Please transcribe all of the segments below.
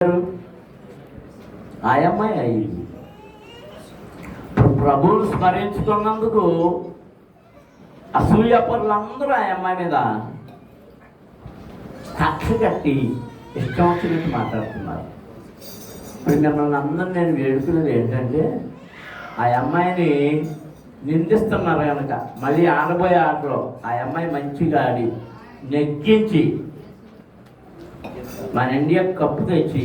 ఆ అమ్మాయి అయ్యింది. ప్రభువును స్మరించుకున్నందుకు అసూయపరులందరూ ఆ అమ్మాయి మీద కక్ష కట్టి ఇష్టం వచ్చినట్టు మాట్లాడుతున్నారు. ఇప్పుడు మిమ్మల్ని అందరూ నేను వేడుకునేది ఏంటంటే, ఆ అమ్మాయిని నిందిస్తున్నారు కనుక మళ్ళీ ఆడబోయే ఆటలో ఆ అమ్మాయి మంచిగా ఆడి నెగ్గించి మన ఇండియా కప్పు తెచ్చి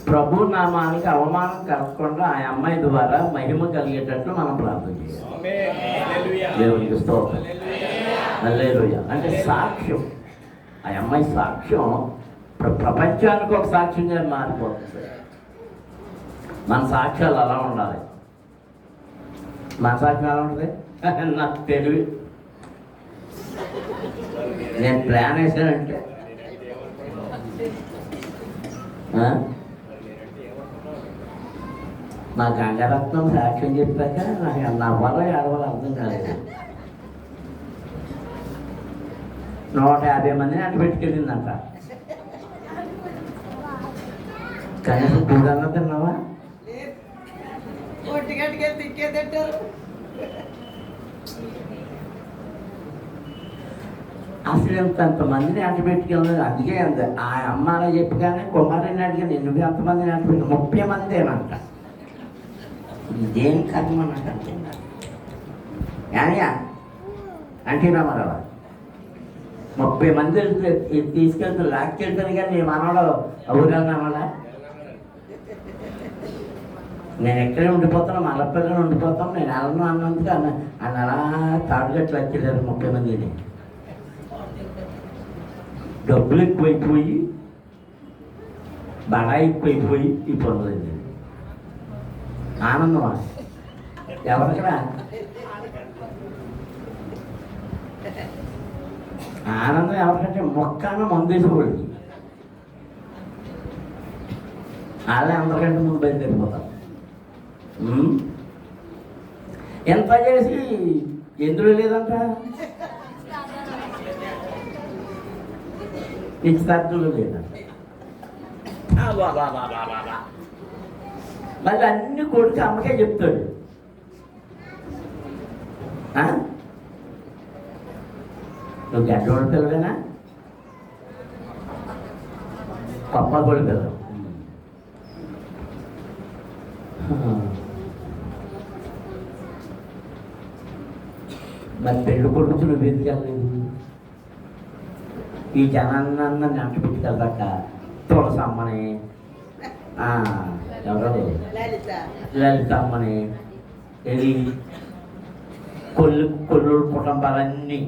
ప్రభు నామానికి అవమానం కలగకుండా ఆ అమ్మాయి ద్వారా మహిమ కలిగేటట్లు మనం ప్రార్థన చేయాలి. దేవునికి స్తోత్రం. హల్లెలూయా. అంటే సాక్ష్యం, ఆ అమ్మాయి సాక్ష్యం ప్రపంచానికి ఒక సాక్ష్యంగా మారిపోతుంది. మన సాక్ష్యాలు అలా ఉండాలి. మన సాక్ష్యం ఎలా ఉంటుంది? నాకు తెలివి, నేను ప్లాన్ వేసానంటే నా గంగరత్నం సాక్ష్యం చెప్పాక నాకు నవ్వాలో ఏడవాలో అర్థం కాలేదు. 150 మందిని అటు పెట్టుకెళ్ళిందంట. కనీసం కూడన్నా తిన్నావా? అసలు ఎంతమందిని అడ్డుపెట్టుకెళ్ళదు. అందుకే అంత ఆ అమ్మ అలా చెప్పి కానీ కుమారుని అడిగాను, నువ్వు ఎంతమందిని అడ్డుపెట్టి 30 మంది ఏమంట. ఇదేం కర్మ నాకు అంటున్నారు యానయ్యా అంటే రామారావు 30 మంది తీసుకెళ్తూ లాక్కెళ్తాను. కానీ నీ మనవాడు ఊరన్నామలా నేను ఎక్కడే ఉండిపోతాను, మలపిల్లని ఉండిపోతాను, నేను అలను అన్నందుకు అన్న అలా తాడుగట్లు వచ్చేదారు 30 మందిని. డబ్బులు ఎక్కువైపోయి బాగా ఎక్కువైపోయి ఈ పనులు ఆనందమా ఎవరికరా? ఆనందం ఎవరికంటే మొక్కన మందేసుకోండి. వాళ్ళే అందరికంటే ముందు బయలుదేరిపోతారు. ఎంత చేసి ఎందులో లేదంట, నిశ్చితార్థంలో లేదంట. మళ్ళీ అన్ని కొడుకు అమ్మకే చెప్తాడు. నువ్వు గడ్డోడి పిల్లవేనా, పప్ప కొడు పిల్ల. మరి పెళ్ళి కొడుకు నువ్వు ఎందుకెళ్ళలేదు? ఈ జనాన్ని నెంట పెట్టుకెళ్ళాక తులసమ్మని, ఎవరో లలితమ్మని, ఇది కొల్లు కుటుంబాలన్నీ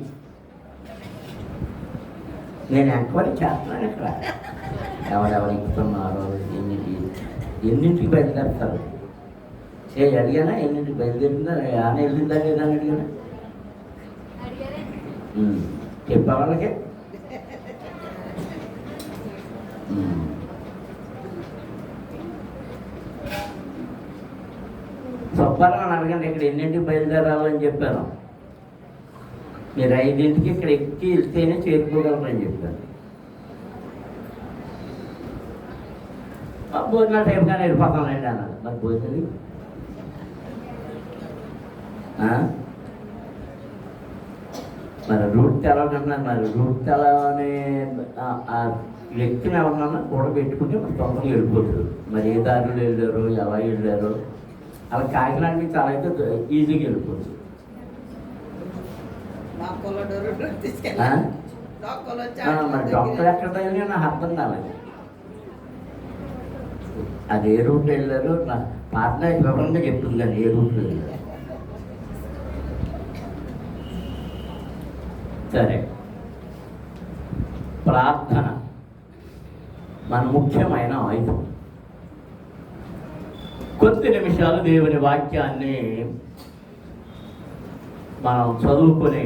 నేను ఎంక్వైరీ చేస్తున్నాను. ఇక్కడ ఎవరెవరు ఎక్కుతున్నారో, ఎన్నింటికి బయలుదేరుతారు అడిగానా? ఎన్నింటికి బయలుదేరిందా? ఆమె వెళ్ళిందా లేదా అని అడిగానా? చెప్పా వాళ్ళకి. సొప్పాలని అడగండి ఇక్కడ ఎన్నింటికి బయలుదేరాలని చెప్పాను. మీరు 5ంటికి ఇక్కడ ఎక్కి వెళ్తేనే చేరుకోగలరని చెప్పాను. భోజనాలు టైం కానీ వెళ్ళిపోతానండి అన్నారు. మరి భోజనం మరి రూట్ తెలవకంటున్నారు. మరి రూట్ తెలవని వ్యక్తిని ఎవరన్నా కూడా పెట్టుకుంటే మరి తొందరగా వెళ్ళిపోతారు. మరి ఏ దారిలో వెళ్ళారో, ఎలా వెళ్ళారో, అలా కాకినాడ నుంచి చాలా అయితే ఈజీగా వెళ్ళిపోతుంది. మరి డాక్టర్ ఎక్కడ తగిలి నాకు అర్థం కాలేదు. అది ఏ రూట్లో వెళ్ళారో నా పార్ట్నర్ వివరంగా చెప్తుంది. కానీ ఏ రూట్లో వెళ్ళారు. సరే, ప్రార్థన మన ముఖ్యమైన ఆయుధం. కొద్ది నిమిషాలు దేవుని వాక్యాన్ని మనం చదువుకొని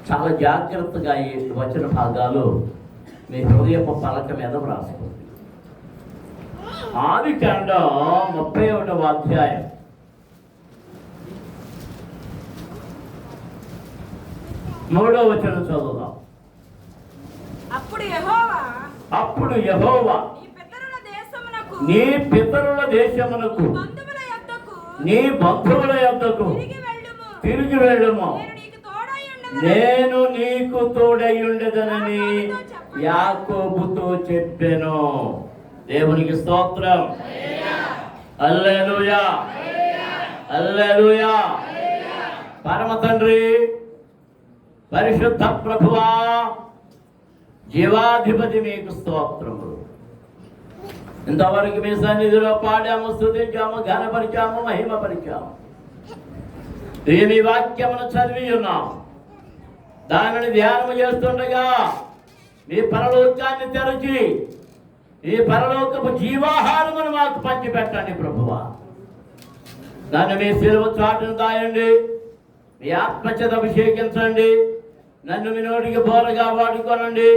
చాలా జాగ్రత్తగా ఈ వచన భాగాలు మీ హృదయపు పలక మీద వ్రాసుకోండి. ఆదికాండం 31వ అధ్యాయం 3వ వచనం చదువుదాం. అప్పుడు యెహోవా నీ పితరుల దేశమునకు నీ బంధువుల యొద్దకు తిరిగి వెళ్ళుము, నేను నీకు తోడై ఉండేదనని యాకోబుతో చెప్పెను. దేవునికి స్తోత్రం. హల్లెలూయా, హల్లెలూయా. పరమ తండ్రి, పరిశుద్ధ ప్రభువా, జీవాధిపతి మీకు స్తోత్రములు. ఇంతవరకు మీ సన్నిధిలో పాడాము, స్తుతించాము, ఘనపరిచాము, మహిమపరిచాము. మీ వాక్యమును చదివి ఉన్నాం. దానిని ధ్యానము చేస్తుండగా మీ పరలోకాన్ని తెరచి ఈ పరలోకపు జీవాహారమును మాకు పంచిపెట్టండి ప్రభువా. నన్ను మీ శిలువ చాటును దాయండి, మీ ఆత్మచేత అభిషేకించండి. నన్ను మీ నోటికి బోరగా వాడుకోనండి.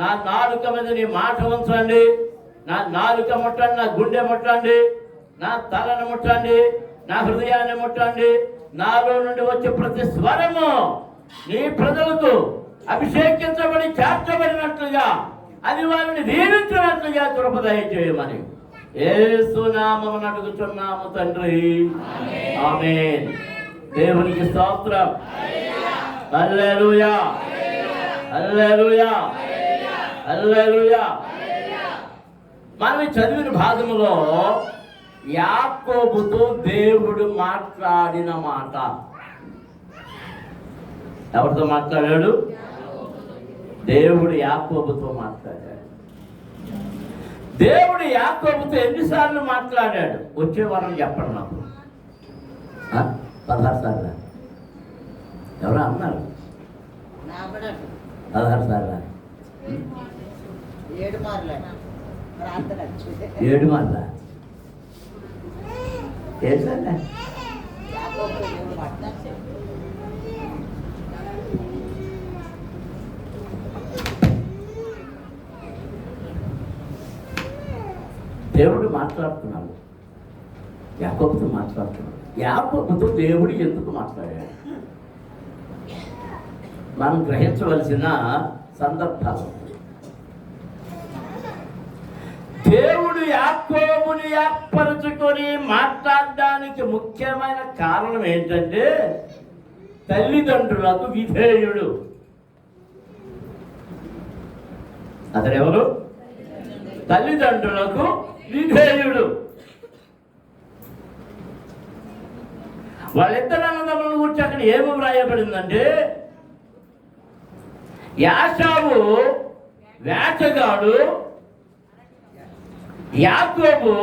నా నాలుక మీద నీ మాట ఉంచండి. నా నాలుక ముట్టండి, నా గుండె ముట్టండి, నా తలను ముట్టండి, నా హృదయాన్ని ముట్టండి. నాలో నుండి వచ్చే ప్రతి స్వరము నీ ప్రజలకు అభిషేకించబడి చేర్చబడినట్లుగా, అది వారిని దీవించినట్లుగా కృప దయచేయమని యేసు నామమున అడుగుచున్నాము తండ్రి, ఆమేన్. దేవునికి స్తోత్రం. హల్లెలూయా, హల్లెలూయా, హల్లెలూయా. మనం చదివిన భాగంలో యాకోబుతో దేవుడు మాట్లాడిన మాట. ఎవరితో మాట్లాడాడు? దేవుడు యాకోబుతో మాట్లాడాడు. దేవుడు యాకోబుతో ఎన్నిసార్లు మాట్లాడాడు? వచ్చే వారం చెప్పండి నాకు. 16 సార్లు. ఎవరో అన్నారు 16 సార్లు. 7 మార్లు. ఏంటంటే దేవుడు మాట్లాడుతున్నాడు, యాకోబుతో మాట్లాడుతున్నాడు. యాకోబుతో దేవుడు ఎందుకు మాట్లాడాడు? మనం గ్రహించవలసిన సందర్భాలు. దేవుడు యాకోబుని ఏర్పరచుకొని మాట్లాడడానికి ముఖ్యమైన కారణం ఏంటంటే తల్లిదండ్రులకు విధేయుడు. అతడెవరు? తల్లిదండ్రులకు విధేయుడు. వాళ్ళిద్దరు అన్నదమ్ములను గురించి అక్కడ ఏమి వ్రాయబడిందంటే, యాషావు వేటగాడు, యాకోబు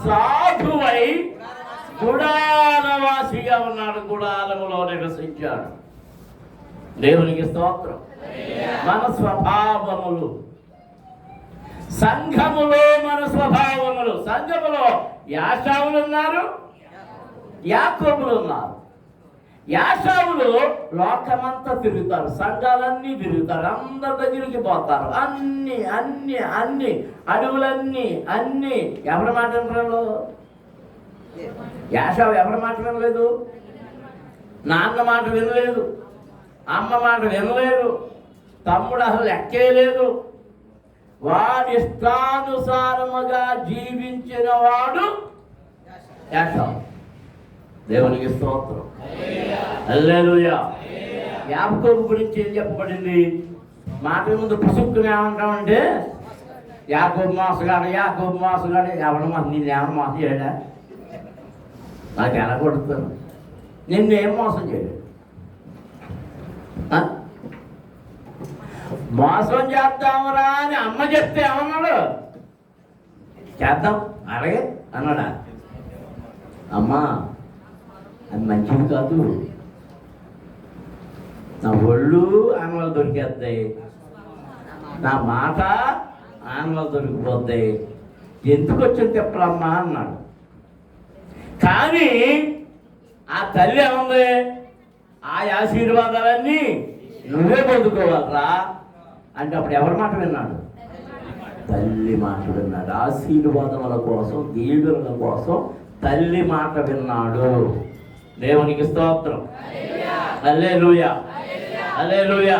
సాధువై గుడారవాసిగా ఉన్నాడు, గుడారములో నివసించాడు. దేవునికి స్తోత్రం. మన స్వభావములు సంఘములో, మన స్వభావములు సంఘములో యాషావులు ఉన్నారు, యాకోబులు ఉన్నారు. యాషావులు లోకమంతా తిరుగుతారు, సంఘాలన్నీ తిరుగుతారు, అందరి దగ్గరికి పోతారు, అన్ని అన్ని అన్ని అడవులన్నీ అన్ని. ఎవరి మాట వినరు? యాషావు ఎవరి మాట వినలేదు? నాన్న మాట వినలేదు, అమ్మ మాట వినలేదు, తమ్ముడు అసలు లెక్కేయలేదు. వాడి ఇష్టానుసారముగా జీవించిన వాడు యాషావు. దేవునికి స్తోత్రం. హల్లెలూయా. యాకోబు గురించి ఏం చెప్పబడింది? మాట ముందు పుసుక్కుని ఏమంటామంటే, యాకోబు మోసగాడు, యాకోబు మోసగాడు. ఎవరు నేను ఎవరు మోసం చేయడా? నాకు ఎలా కొడుతాను? నిన్నేం మోసం చేయడు. మోసం చేద్దామురా అని అమ్మ చెప్తే ఏమన్నాడు? చేద్దాం అలాగే అన్నాడా? అమ్మా అది మంచిది కాదు, నా ఒళ్ళు ఆనవాళ్ళు దొరికేస్తాయి, నా మాట ఆనవాళ్ళు దొరికిపోతాయి, ఎందుకు వచ్చింది తిప్పలమ్మా అన్నాడు. కానీ ఆ తల్లి ఏముంది? ఆ ఆశీర్వాదాలన్నీ నువ్వే పొందుకోవాలరా అంటే అప్పుడు ఎవరి మాట విన్నాడు? తల్లి మాట విన్నాడు. ఆశీర్వాదముల కోసం, దీవెనల కోసం తల్లి మాట విన్నాడు. దేవునికి స్తోత్రం. హల్లెలూయా, హల్లెలూయా.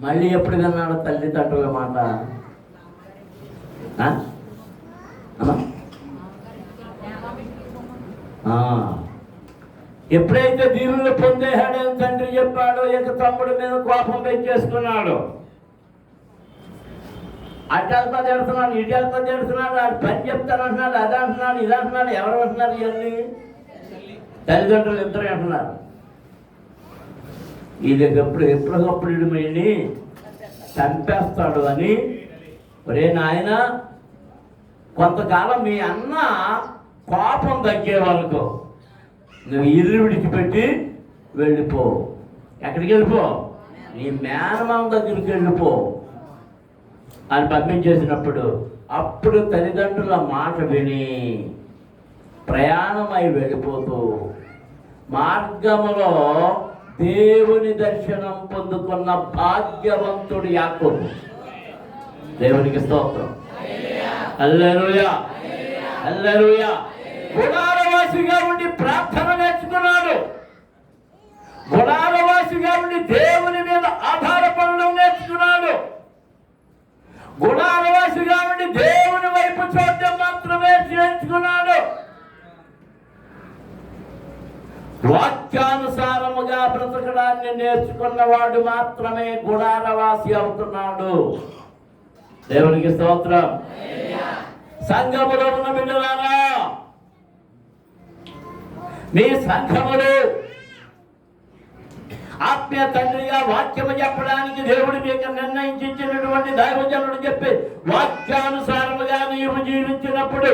మళ్ళీ ఎప్పుడు విన్నాడు తల్లిదండ్రుల మాట? ఎప్పుడైతే దీవులు పొందేశాడని తండ్రి చెప్పాడో ఇక తమ్ముడి మీద కోపం పెంచేసుకున్నాడు. అడ్డాలతో తిడుతున్నాడు, ఇడ్డాలతో తిడుతున్నాడు, ఆడు పని చెప్తానంటున్నాడు, అది అంటున్నాడు, ఇది అంటున్నాడు. ఎవరు అంటున్నారు? ఇవన్నీ తల్లిదండ్రులు ఇద్దరు అంటున్నారు. ఇది ఎప్పటికప్పుడు ఇడిమని చంపేస్తాడు అని. ఒరే నాయన, కొంతకాలం మీ అన్న కోపం తగ్గే వరకు నువ్వు ఇల్లు విడిచిపెట్టి వెళ్ళిపో. ఎక్కడికి వెళ్ళిపో? నీ మేనమామ దగ్గరికి వెళ్ళిపో అని పంపించేసినప్పుడు అప్పుడు తల్లిదండ్రుల మాట విని ప్రయాణమై వెళ్ళిపోతూ మార్గములో దేవుని దర్శనం పొందుకున్న భాగ్యవంతుడు యాకోబు. దేవునికి స్తోత్రం. హల్లెలూయా, హల్లెలూయా. గుడారవాసిగా ఉండి ప్రార్థన నేర్చుకున్నాడు. గుడారవాసిగా ఉండి దేవుని మీద ఆధారపడడం నేర్చుకున్నాడు. గుడారవాసిగా ఉండి దేవుని వైపు చూడటం మాత్రమే నేర్చుకున్నాడు. వాక్యానుసారముగా బ్రతకడాన్ని నేర్చుకున్నవాడు మాత్రమే గుడారవాసి అవుతున్నాడు. దేవునికి స్తోత్రం. సంఘములో ఉన్న బిడ్డలారా, మీ సంఘములు ఆత్మీయ తండ్రిగా వాక్యము చెప్పడానికి దేవుడు మీకు నిర్ణయించినటువంటి దైవజనుడు చెప్పి వాక్యానుసారముగా నీవు జీవించినప్పుడు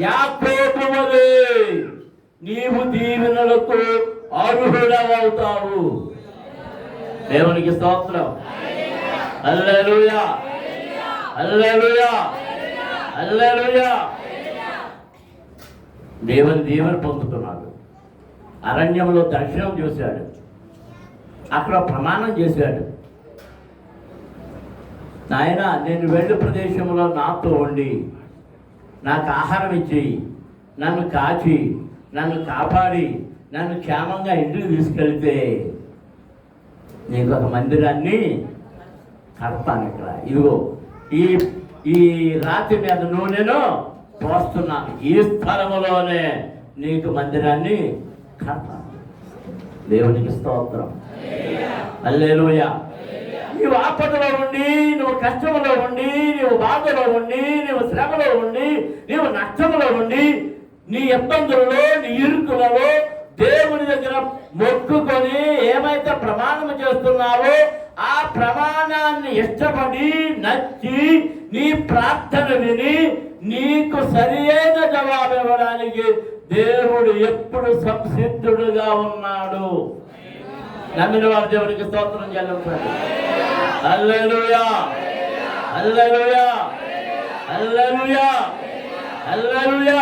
యాకోబు వలె నీవు దీవెనలకు అర్హుడవుతావు. దేవునికి స్తోత్రం. హల్లెలూయా, హల్లెలూయా, హల్లెలూయా. దేవుని దీవెన పొందుతున్నాడు. అరణ్యంలో దర్శనం చూశాడు, అక్కడ ప్రమాణం చేశాడు. నాయన, నేను వెళ్ళే ప్రదేశంలో నాతో ఉండి నాకు ఆహారం ఇచ్చి నన్ను కాచి నన్ను కాపాడి నన్ను క్షేమంగా ఇంటికి తీసుకెళ్తే నీకు ఒక మందిరాన్ని కడతాను. ఇక్కడ ఇదిగో ఈ రాతి మీద నూనెను పోస్తున్నాను, ఈ స్థలములోనే నీకు మందిరాన్ని కడతాను. దేవునికి స్తోత్రం. హల్లెలూయా. నీవు ఆపదలో ఉండి, నువ్వు కష్టంలో ఉండి, నీవు బాధలో ఉండి, నీవు శ్రమలో ఉండి, నీవు నష్టంలో ఉండి, నీ ఇబ్బందులలో, నీ ఇరుకులలో దేవుని దగ్గర మొక్కుకొని ఏమైతే ప్రమాణం చేస్తున్నావో ఆ ప్రమాణాన్ని ఇష్టపడి నచ్చి నీ ప్రార్థన విని నీకు సరియైన జవాబు ఇవ్వడానికి దేవుడు ఎప్పుడు సంసిద్ధుడుగా ఉన్నాడు. నమ్మిన వారు దేవునికి స్తోత్రం చెల్లించండి. హల్లెలూయా, హల్లెలూయా, హల్లెలూయా, హల్లెలూయా.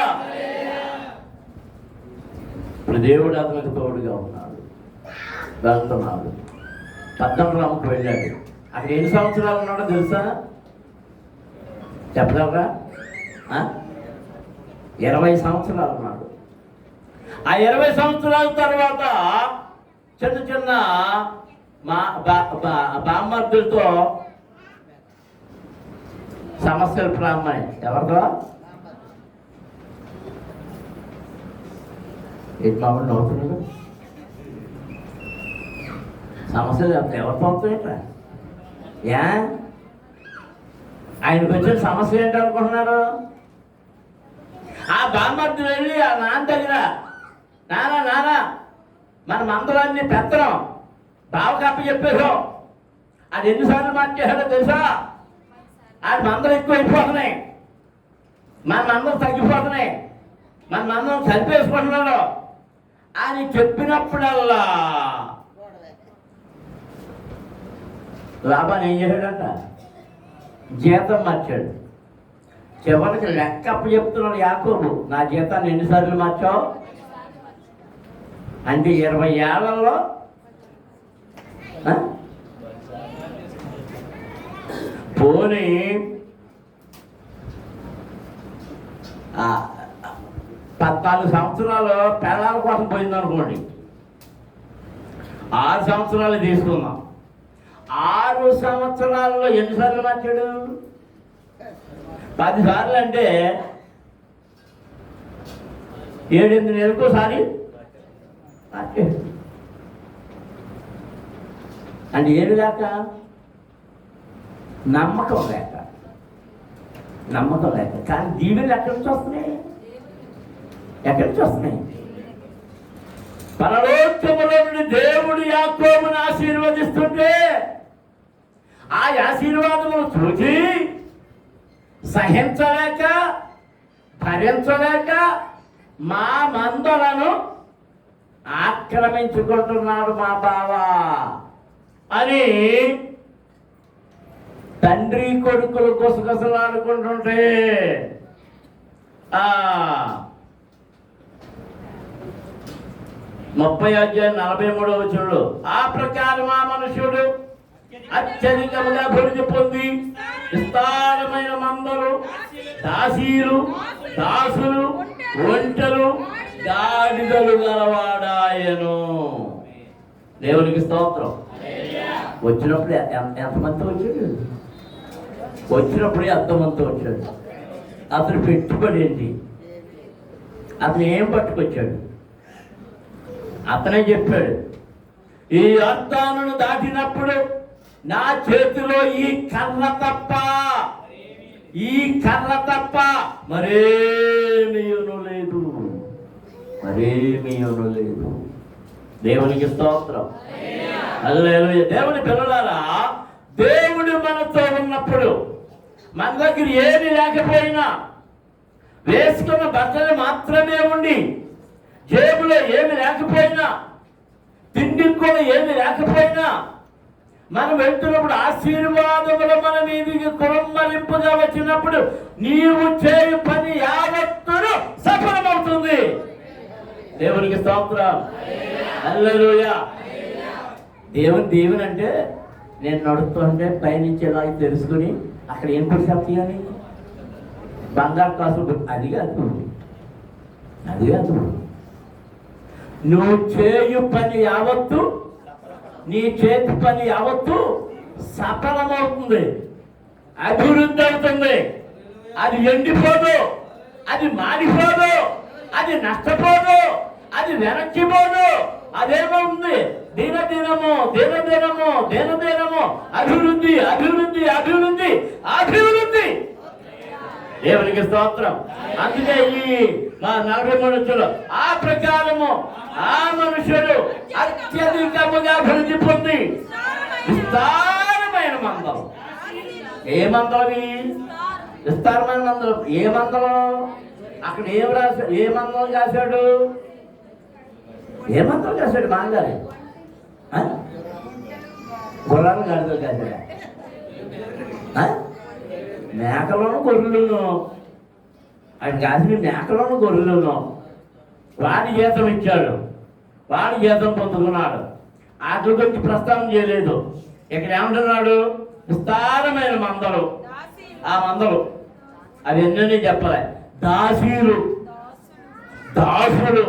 ఇప్పుడు దేవుడు అతనికి తోడుగా ఉన్నాడు, వెళ్తున్నాడు. పద్మనాభంకి వెళ్ళాడు. అక్కడ ఎన్ని సంవత్సరాలు ఉన్నాడో తెలుసా? చెప్పగలరా? 20 సంవత్సరాలు ఉన్నాడు. ఆ 20 సంవత్సరాల తర్వాత చిన్న చిన్న బామ్మర్దులతో సమస్యలు ప్రారంభమై. ఎవరితో? ఏంటి మామూలు నవ్వుతున్నాడు? సమస్యలు ఎవరితో అవుతాయట? ఆయనకు వచ్చిన సమస్య ఏంటనుకుంటున్నారు? ఆ బామ్మర్ది వెళ్ళి ఆ నాన్న దగ్గర, నానా మన మందరాన్ని పెత్తనం బావకప్ప చెప్పేసాం. అది ఎన్నిసార్లు మార్చేసాడో తెలుసా? అది మందరం ఎక్కువ అయిపోతున్నాయి, మన మందరం తగ్గిపోతున్నాయి, మన మందరం చనిపేసుకుంటున్నాడు అని చెప్పినప్పుడల్లా లాభాన్ని ఏం చేశాడంట? జీతం మార్చాడు. చివరికి లెక్కప్ప చెప్తున్నాడు యాకోబు, నా జీతాన్ని ఎన్నిసార్లు మార్చావు అంటే 20 ఏళ్లలో పోనీ 14 సంవత్సరాలు పిల్లల కోసం పోయిందనుకోండి, 6 సంవత్సరాలు తీసుకుందాం. 6 సంవత్సరాల్లో ఎన్నిసార్లు మార్చాడు? 10 సార్లు అంటే 7-8 నెలలకోసారి మార్చాడు. అంటే ఏమి లేక? నమ్మకం లేక. కానీ దీవెనలు ఎక్కడి నుంచి వస్తున్నాయి? పరలోకములో నుండి దేవుడు యాకోబును ఆశీర్వదిస్తుంటే ఆ ఆశీర్వాదమును చూసి సహించలేక భరించలేక మా మందలను ఆక్రమించుకుంటున్నాడు మా బావా అని తండ్రి కొడుకులు గుసగుసలాడుకుంటుంటే 30:43 ఆ ప్రకారం ఆ మనుషుడు అత్యధికముగా అభివృద్ధి పొంది విస్తారమైన మందలు, దాసీలు, దాసులు, ఒంటెలు, గాడిదలు గలవాడాయను. దేవునికి స్తోత్రం. వచ్చినప్పుడు ఎంతమంది వచ్చాడు? వచ్చినప్పుడే ఎంతమంది వచ్చాడు? అతను పెట్టుబడి ఏంటి? అతను ఏం పట్టుకొచ్చాడు? అతనే చెప్పాడు, ఈ యోర్దానును దాటినప్పుడు నా చేతిలో ఈ కర్ర తప్ప మరేమీయను లేదు. దేవునికి స్తోత్రం. హల్లెలూయా. దేవుని పిల్లలారా, దేవుడు మనతో ఉన్నప్పుడు మన దగ్గర ఏమి లేకపోయినా, వేసుకున్న బట్టలు మాత్రమే ఉండి, జేబులో ఏమి లేకపోయినా, తిండికి కూడా ఏమి లేకపోయినా, మనం వెళ్తున్నప్పుడు ఆశీర్వాదములు మన మీదికి కురంబలింపుగా వచ్చినప్పుడు నీవు చేయు పని యావత్తును సఫలమవుతుంది. దేవునికి స్తోత్రం. హల్లెలూయా. దేవుని అంటే నేను నడుస్తుంటే పైనుంచి ఎలా తెలుసుకుని అక్కడ ఏం పరిస్థితి అని బంగారు కాసులు అది కాదు. నువ్వు చేయు పని యావత్తు, నీ చేతి పని యావత్తు సఫలమవుతుంది, అభివృద్ధి అవుతుంది. అది ఎండిపోదు, అది మాడిపోదు, అది నష్టపోదు, అది వెనక్కిపోదు. అదేమవుతుంది? దినదినము అభివృద్ధి. దేవునికి స్తోత్రం. అందుకే ఈ మా 43 ఆ ప్రకారము ఆ మనుషుడు అత్యధికముగా అభివృద్ధి పొంది విస్తారమైన మందలు. ఏ మందలవి? విస్తారమైన మందలు. ఏ మందలం? అక్కడ ఏం రాశాడు? ఏ మందలం కాశాడు? మాంగారి గుర్రాలు గాడిదలు కాశాడా? మేకలోను గొర్రెలను. ఆయన కాసిన మేకలోను గొర్రెలను. వాడి జీతం ఇచ్చాడు, వాడి జీతం పొందుకున్నాడు. వాటి గురించి ప్రస్తావన చేయలేదు. ఇక్కడ ఏమంటున్నాడు? విస్తారమైన మందలు. ఆ మందలు అవి ఎన్నని చెప్పలే. దాసీలు, దాసులు,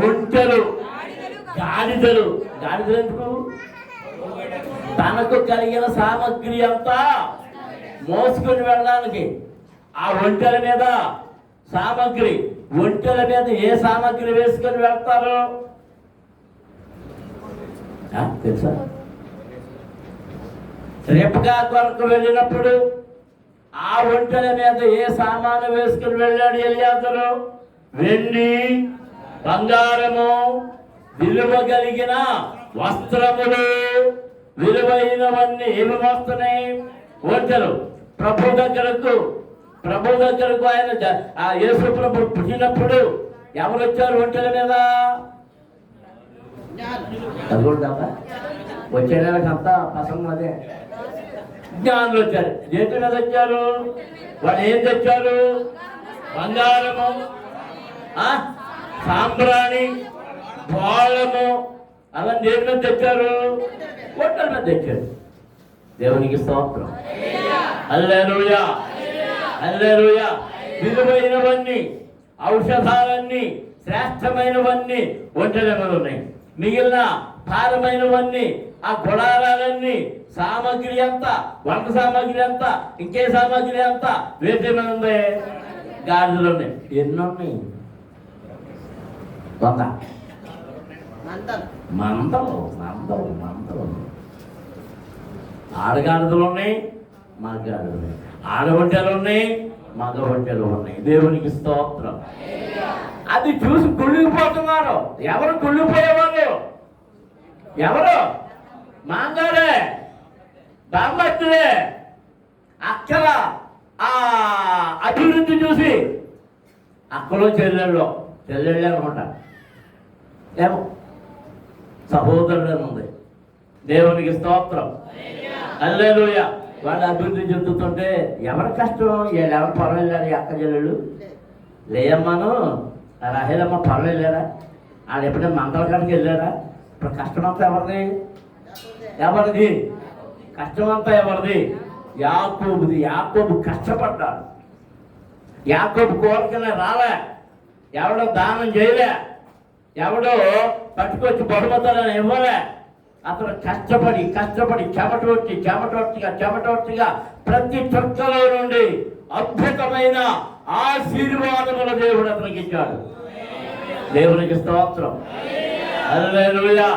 ఒంటెలు, గాడిదలు. ఎందుకు? తనకు కలిగిన సామగ్రి అంతా మోసుకొని వెళ్ళడానికి. ఆ ఒంటెల మీద సామగ్రి, ఒంటెల మీద ఏ సామగ్రి వేసుకొని వెళ్తారు తెలుసా? రిబ్కా కొరకు వెళ్ళినప్పుడు ఆ ఒంటెల మీద ఏ సామాను వేసుకుని వెళ్ళాడు ఎలియాజరు? వెండి, బంగారము, విలువ కలిగిన వస్త్రములు, విలువైనవన్నీ ఏమి వస్తున్నాయి? ఒంటెలు. ప్రభు దగ్గరకు ఆయన ఆ యేసు ప్రభు పుట్టినప్పుడు ఎవరు వచ్చారు ఒంటెల మీద? వచ్చే నెలకంతా పసంగా అదే జ్ఞానులు వచ్చారు. దేని మీద వచ్చారు? వాళ్ళు ఏం తెచ్చారు? బంగారము, సాంబ్రాణి, బాలము, అవన్నీ దేని మీద తెచ్చారు? ఒంటెల మీద తెచ్చారు. దేవునికి స్తోత్రం. హల్లెలూయా. విలువైనవన్నీ, ఔషధాలన్నీ, శ్రేష్టమైనవన్నీ ఒంటెల మీద ఉన్నాయి. మిగిలిన భారమైనవన్నీ ఆ గుడారాలన్నీ సామాగ్రి ఎంత, వంట సామాగ్రి ఎంత, ఇంకే సామాగ్రి ఎంత వేసే ఉంది. గాడిదలు ఉన్నాయి. ఎన్ని ఉన్నాయి? వంద మందలు మందలు మందలు. ఆడగాడిదలు ఉన్నాయి, మగగాడిదలు ఉన్నాయి. ఆడబొట్టెలు ఉన్నాయి, మగబొట్టెలు ఉన్నాయి. దేవునికి స్తోత్రం. అది చూసి కుళ్ళిపోతున్నారు. ఎవరు కుళ్ళిపోయేవారు? ఎవరు? మాంగారే, బామ్మర్తులే. అక్కడ ఆ అభివృద్ధి చూసి అక్కలో చెల్లెళ్ళు అనుకుంటా, ఏమో సహోదరుడు అని ఉంది. దేవునికి స్తోత్రం. హల్లెలూయా. వాళ్ళు అభివృద్ధి చెందుతుంటే ఎవరి కష్టం? ఎవరు పొలం వెళ్ళారు? అక్క చెల్లెళ్ళు లేయమ్మను రాహేలమ్మ పొలం వెళ్ళారా? ఆడ ఎప్పుడైనా మంగళ కాడికి వెళ్ళారా? ఇప్పుడు కష్టమంతా ఎవరిది? ఎవరిది కష్టమంతా? ఎవరిది? యాకోబుది. యాకోబు కష్టపడ్డాడు. యాకోబు కోరికనే రాలే. ఎవడో దానం చేయలే, ఎవడో పట్టుకొచ్చి బహుమతులను ఇవ్వలే. అతను కష్టపడి చెమటొచ్చిగా ప్రతి చుక్కలో నుండి అద్భుతమైన ఆశీర్వాదముల దేవుడు అతనికి ఇచ్చాడు. దేవునికి స్తోత్రం. హల్లెలూయా.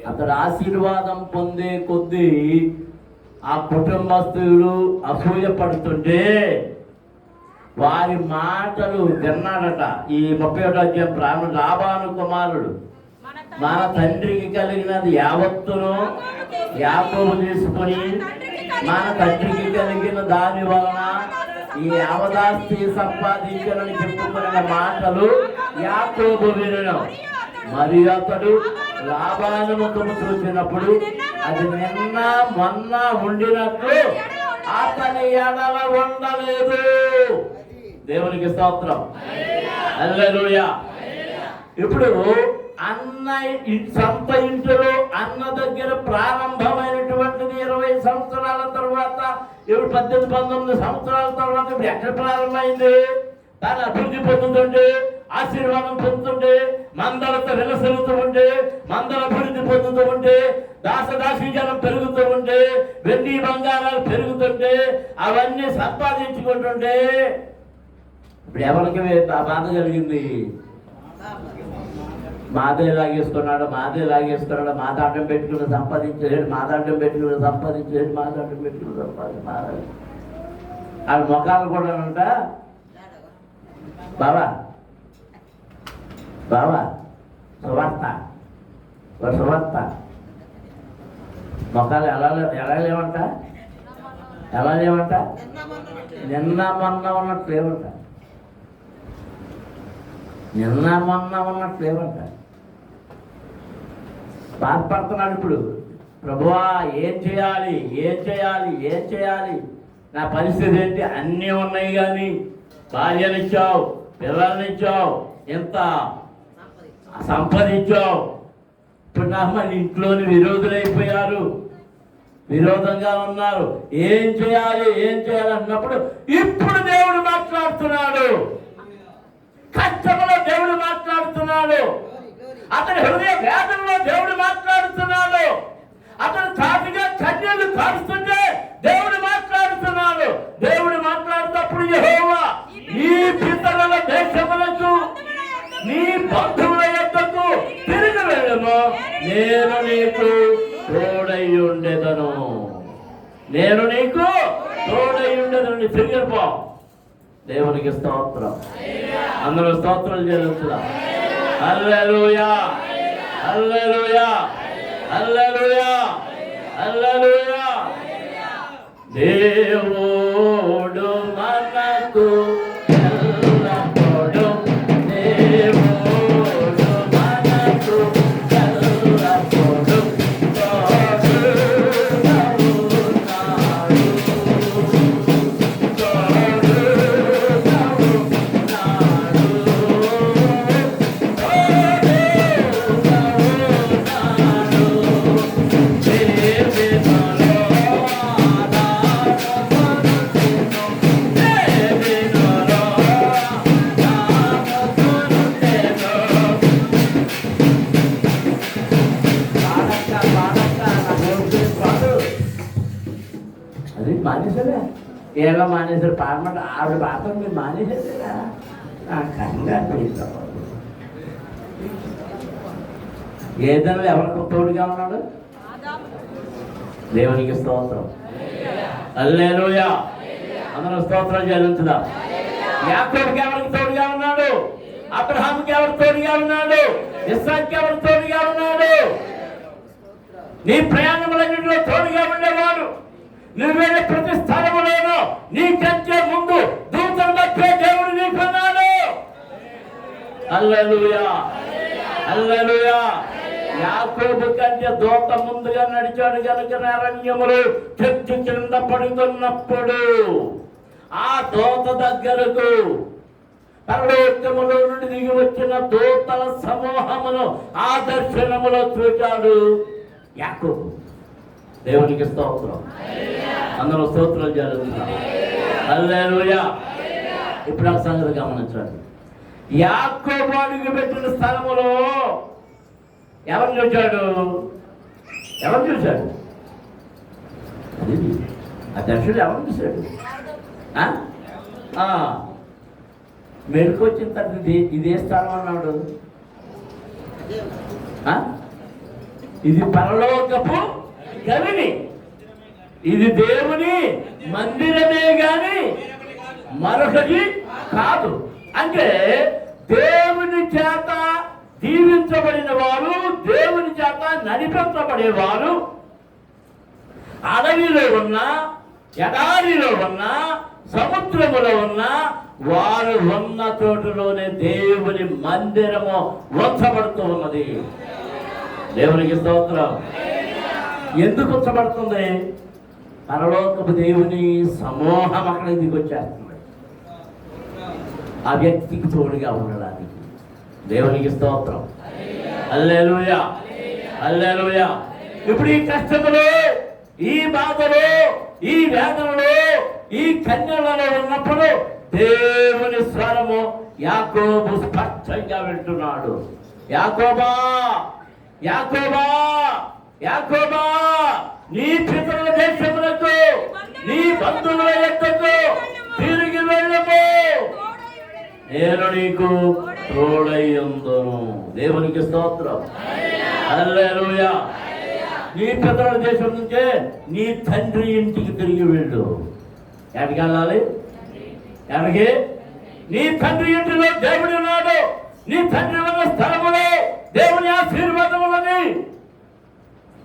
అతడు ఆశీర్వాదం పొందే కొద్దీ ఆ కుటుంబస్తులు అసూయపడుతుంటే వారి మాటలు విన్నాడట. ఈ 31వ అధ్యాయం ప్రారంభం. లాబాను కుమారుడు మన తండ్రికి కలిగినది యావత్తును యాకోబు తీసుకొని మన తండ్రికి కలిగిన దాని వలన ఈ యావదాస్తి సంపాదించాలని చెప్పుకున్న మాటలు యాకోబు వినను. మరి అతడు లాబాను ముఖము చూసినప్పుడు అది నిన్న మొన్న ఉండినట్లు అతని ఎడల ఉండలేదు. దేవునికి స్తోత్రం. హల్లెలూయా. ఇప్పుడు అన్న సొంత ఇంటిలో అన్న దగ్గర ప్రారంభమైనటువంటిది 20 సంవత్సరాల తర్వాత, ఇప్పుడు 18-19 సంవత్సరాల తర్వాత ఇప్పుడు ఎక్కడ ప్రారంభమైంది? దాని అభివృద్ధి పొందుతుంటే, ఆశీర్వాదం పొందుతుంటే, మందలతో విలసిల్లుతూ ఉంటే, మందల అభివృద్ధి పొందుతూ ఉంటే, దాసదాసీ జనం పెరుగుతూ ఉంటే, వెండి బంగారాలు పెరుగుతుంటే, అవన్నీ సంపాదించుకుంటుంటే ఇప్పుడు ఎవరికి బాధ కలిగింది? మాదే లాగేసుకున్నాడు, మాదాటం పెట్టుకుని సంపాదించలేడు, మాదాటం పెట్టుకుని ఆ ముఖాలు కూడా ఉంటా. బావా సువార్త ముఖాలు ఎలా లేవంట? నిన్న మొన్న ఉన్నట్లు లేవంట. బాధపడుతున్నాడు. ఇప్పుడు ప్రభువా ఏం చేయాలి? నా పరిస్థితి ఏంటి? అన్నీ ఉన్నాయి కానీ భార్యనిచ్చావు, పిల్లల్నిచ్చావు, ఎంత సంపాదించావు. ఇప్పుడు నాకు మరి ఇంట్లోని విరోధులైపోయారు, విరోధంగా ఉన్నారు. ఏం చేయాలి అన్నప్పుడు ఇప్పుడు దేవుడు మాట్లాడుతున్నాడు. కష్టంలో దేవుడు మాట్లాడుతున్నాడు. అతని హృదయ వేదనలో దేవుడు మాట్లాడుతున్నాడు. అతను తాటిగా కన్యలు కాడుతుంటే దేవుడు మాట్లాడుతున్నాడు. దేవుడు మాట్లాడుతప్పుడు యెహోవా నీ పితరుల దేశములకు నీ బంధువుల యొద్దకు తిరిగి వెళ్ళము, నేను నీకు తోడై ఉండేదను. తిరిగి పో. దేవునికి స్తోత్రం. అందరూ స్తోత్రాలు చేస్తున్నా. హల్లెలూయా, హల్లెలూయా, హల్లెలూయా, హల్లెలూయా. దేవుడు మనకు ఎల్లప్పుడూ, దేవుడు మనకు ఎల్లప్పుడూ అది మానేశారా? ఏదో మానేశారు పాడమంట ఆవిడ పాత్ర మీరు మానేశారా? కంగారు ఏదైనా ఎవరికి తోడుగా ఉన్నాడు? దేవునికి స్తోత్రం. హల్లెలూయా. అందరూ స్తోత్రం చెల్లించుదా. యాకోబుకి ఎవరికి తోడుగా ఉన్నాడు? అబ్రహాముకి ఎవరు తోడుగా ఉన్నాడు? ఇస్సాకుకి ఎవరు తోడుగా ఉన్నాడు? నీ ప్రయాణములన్నింటిలో తోడుగా ఉండేవాడు. నువ్వు వెళ్ళే ప్రతి స్థలములోనూ నీకంటే ముందు దూతలు బట్టే దేవుడు నీకున్నాడు. హల్లెలూయా, హల్లెలూయా. యాకోబు కంటే దూత ముందుగా నడిచాడు కనుక అరణ్యములు చెట్టు కింద పడుతున్నప్పుడు ఆ దూత దగ్గరకు పరలోకములో నుండి దిగి వచ్చిన దూతల సమూహమును ఆ దర్శనములో చూశాడు యాకోబు. దేవునికి స్తోత్రం. అందరూ స్తోత్రం జరుగుతున్నారు. హల్లెలూయా. ఇప్పుడు ఆ సంగతి గమనించండి. యాకోబు అడుగు పెట్టిన స్థలములో ఎవరు చూశాడు? ఎవరు చూశాడు? ఆ దర్శకుడు ఎవరు చూశాడు? మెరుకు వచ్చిన తర్వాత ఇదే స్థలం అన్నాడు. ఇది పరలోకపు గవిని, ఇది దేవుని మందిరమే గాని మరొకటి కాదు. అంటే దేవుని చేత దీవించబడిన వారు, దేవుని చేత నడిపించబడేవారు అడవిలో ఉన్న, ఎడారిలో ఉన్న, సముద్రములో ఉన్న వారు ఉన్న చోటులోనే దేవుని మందిరము ఉంచబడుతూ ఉన్నది. దేవునికి స్తోత్రం. ఎందుకు ఉంచబడుతుంది? పరలోకపు దేవుని సమూహం అక్కడ దిగి వచ్చేస్తుంది ఆ వ్యక్తికి తోడుగా ఉండడానికి. దేవునికి స్తోత్రం. హల్లెలూయా, హల్లెలూయా. ఇప్పుడు ఈ కష్టములు, ఈ బాధలు, ఈ వేదనలు, ఈ కన్యలలో ఉన్నప్పుడు దేవుని స్వరము యాకోబు స్పష్టంగా వింటున్నాడు. యాకోబా, యాకోబా, యాకోబా, నీ పితరుల దేశములకు, నీ బంధువుల యొక్కకు తిరిగి వెళ్ళము, నేను నీకు తోడై ఉందును. దేవునికి స్తోత్రం. హల్లెలూయా. నీ పితరుల దేశం నుంచే నీ తండ్రి ఇంటికి తిరిగి వెళ్ళు. ఎక్కడికి వెళ్ళాలి? ఎక్కడికి? నీ తండ్రి ఇంటిలో దేవుడు ఉన్నాడు. నీ తండ్రి ఉన్న స్థలములో దేవుని ఆశీర్వాదములని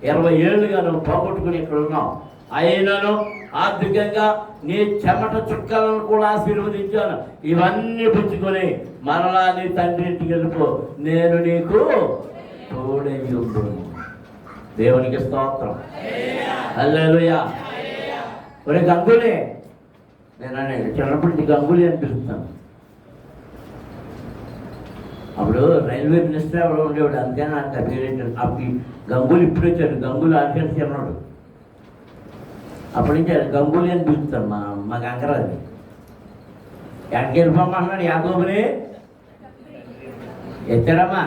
20 ఏళ్ళుగా నువ్వు పోగొట్టుకుని ఇక్కడ ఉన్నావు. అయినను ఆర్థికంగా నీ చెమట చుక్కలను కూడా ఆశీర్వదించాను. ఇవన్నీ పుచ్చుకొని మరలా నీ తండ్రి ఇంటికి వెళ్ళిపో, నేను నీకు తోడై ఉండును. దేవునికి స్తోత్రం. హల్లెలూయా. ఒరే గంగులే, నేను చిన్నప్పటి నుంచి గంగులీ అని పిలుస్తాను. అప్పుడు రైల్వే మినిస్టర్ ఎవరు ఉండేవాడు, అందుకని నాకు పేరు. అప్పుడు గంగూలీ ఇప్పుడు వచ్చాడు, గంగూలీ ఆర్కెన్స్ అన్నాడు. అప్పటి నుంచి గంగూలీ అని పిలుస్తాను మా గంగరాజు. ఎక్కడికి వెళ్ళిపోమన్నాడు యాకోబుని? ఎచ్చాడమ్మా,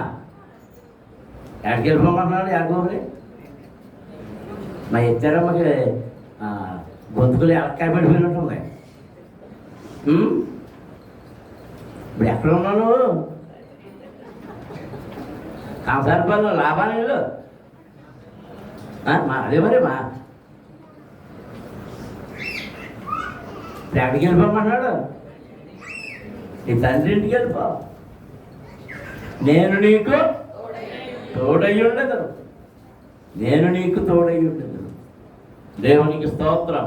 ఎక్కడికి వెళ్ళిపోమన్నాడు యాకోబుని? మా ఎచ్చాడమ్మకి గొంతుకులు ఎలక్కాయ పడిపోయినట్టుంది. ఇప్పుడు ఎక్కడ ఉన్నాను? కంసారి పనులు లాభాలు వెళ్ళు. అదే మరి ఎక్కడికి వెళ్ళిపోమన్నాడు? నీ తండ్రి ఇంటికి వెళ్ళిపో, నేను నీకు తోడై ఉండదు, నేను నీకు తోడై ఉండదు. దేవునికి స్తోత్రం.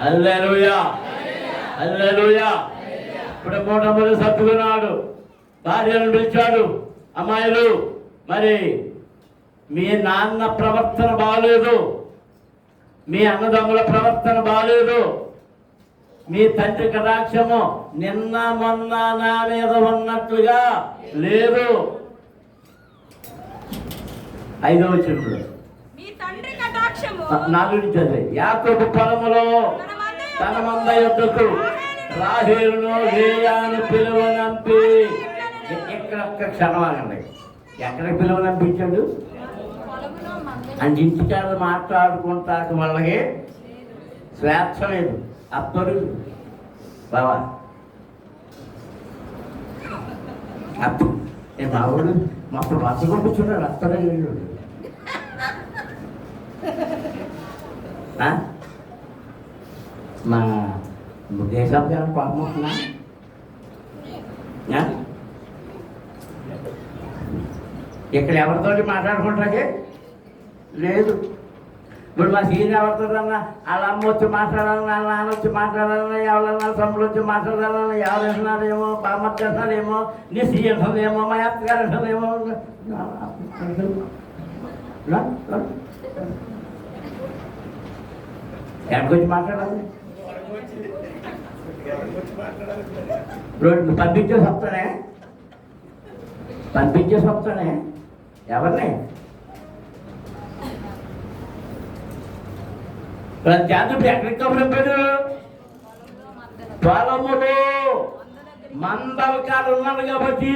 హల్లెలూయా, హల్లెలూయా. ఇప్పుడు మూటములు సర్దుకున్నాడు, భార్యను పిలిచాడు. అమ్మాయిలు, మరి మీ నాన్న ప్రవర్తన బాగలేదు, మీ అన్నదమ్ముల ప్రవర్తన బాగలేదు, మీ తండ్రి కటాక్షము నిన్న మొన్న నా మీద ఉన్నట్లుగా లేదు. 5వ వచనంలో 4 నుంచి అదే. యాకోబు పొలములో తన మంద యొద్దకు రాహేలును లేయాను పిలువనంపి. ఇక్కడ ఒక్క క్షణం ఆగండి. ఎక్కడ పిలువనంపించాడు అంటే ఇంటికాడ మాట్లాడుకుంటాక వాళ్ళకి స్వేచ్ఛ లేదు, అత్తరు బావా అత్త మా ఊళ్ళు మొత్తం వర్ష కూర్చున్నాడు అత్తరే మా దేశం గారు పాపమవుతున్నా ఇక్కడ ఎవరితోటి మాట్లాడుకుంటాకే లేదు. ఇప్పుడు మా సీన్ ఎవరితోనన్నా వాళ్ళ అమ్మ వచ్చి మాట్లాడాలన్నా వాళ్ళ నాన్న వచ్చి మాట్లాడాలన్నా ఎవరన్నా తమ్ముడు వచ్చి మాట్లాడాలన్నా ఎవరు వేస్తున్నారేమో బామ్మర్ చేస్తున్నారేమో నీ సీ అంటుందేమో మా అత్తగారు అంటుందేమో ఎక్కడికొచ్చి మాట్లాడాలి. ఇప్పుడు పంపించేసి వస్తానే ఎవరిని జాతర ఎక్కడికి కబురు పొలములు మందల కాదు ఉన్నాడు కాబట్టి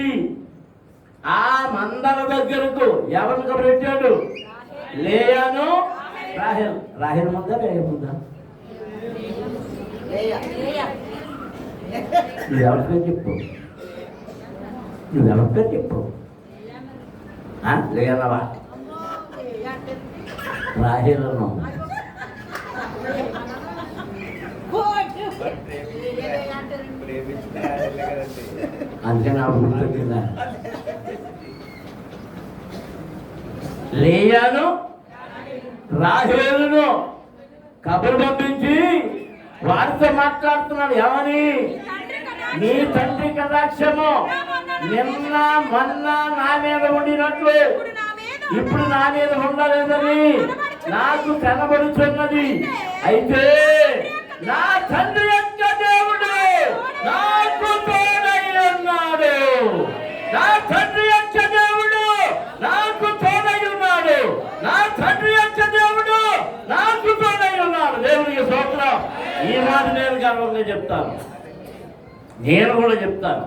ఆ మందల దగ్గరకు ఎవరిని కబురెట్టాడు? లేయాను రాహేల్. రాహేల్ ముద్దా లేయ ముద్దా? నువ్వెవరితో చెప్పు, నువ్వెవరితో చెప్పు. లేయన్నవా? రాహేల్ అన్నావు. అందుకే నా గుర్తొచ్చిందా? లేయాను రాహేలును కబురు పంపించి వారితో మాట్లాడుతున్నాడు. ఏమని? నీ తండ్రి కటాక్షము నిన్న మొన్న నా మీద ఉండినట్లు ఇప్పుడు నా మీద ఉండలేదని నాకు కనబడుతున్నది. అయితే నా తండ్రి యొక్క దేవుడు నాకు తోడై ఉన్నాడు. నా తండ్రి యొక్క దేవుడు నాకు తోడై ఉన్నాడు. నా తండ్రి యొక్క దేవుడు నాకు తోడై ఉన్నాడు. దేవునికి స్తోత్రం. ఈ మాట నేను గర్వంగా చెప్తాను, నేను కూడా చెప్తాను.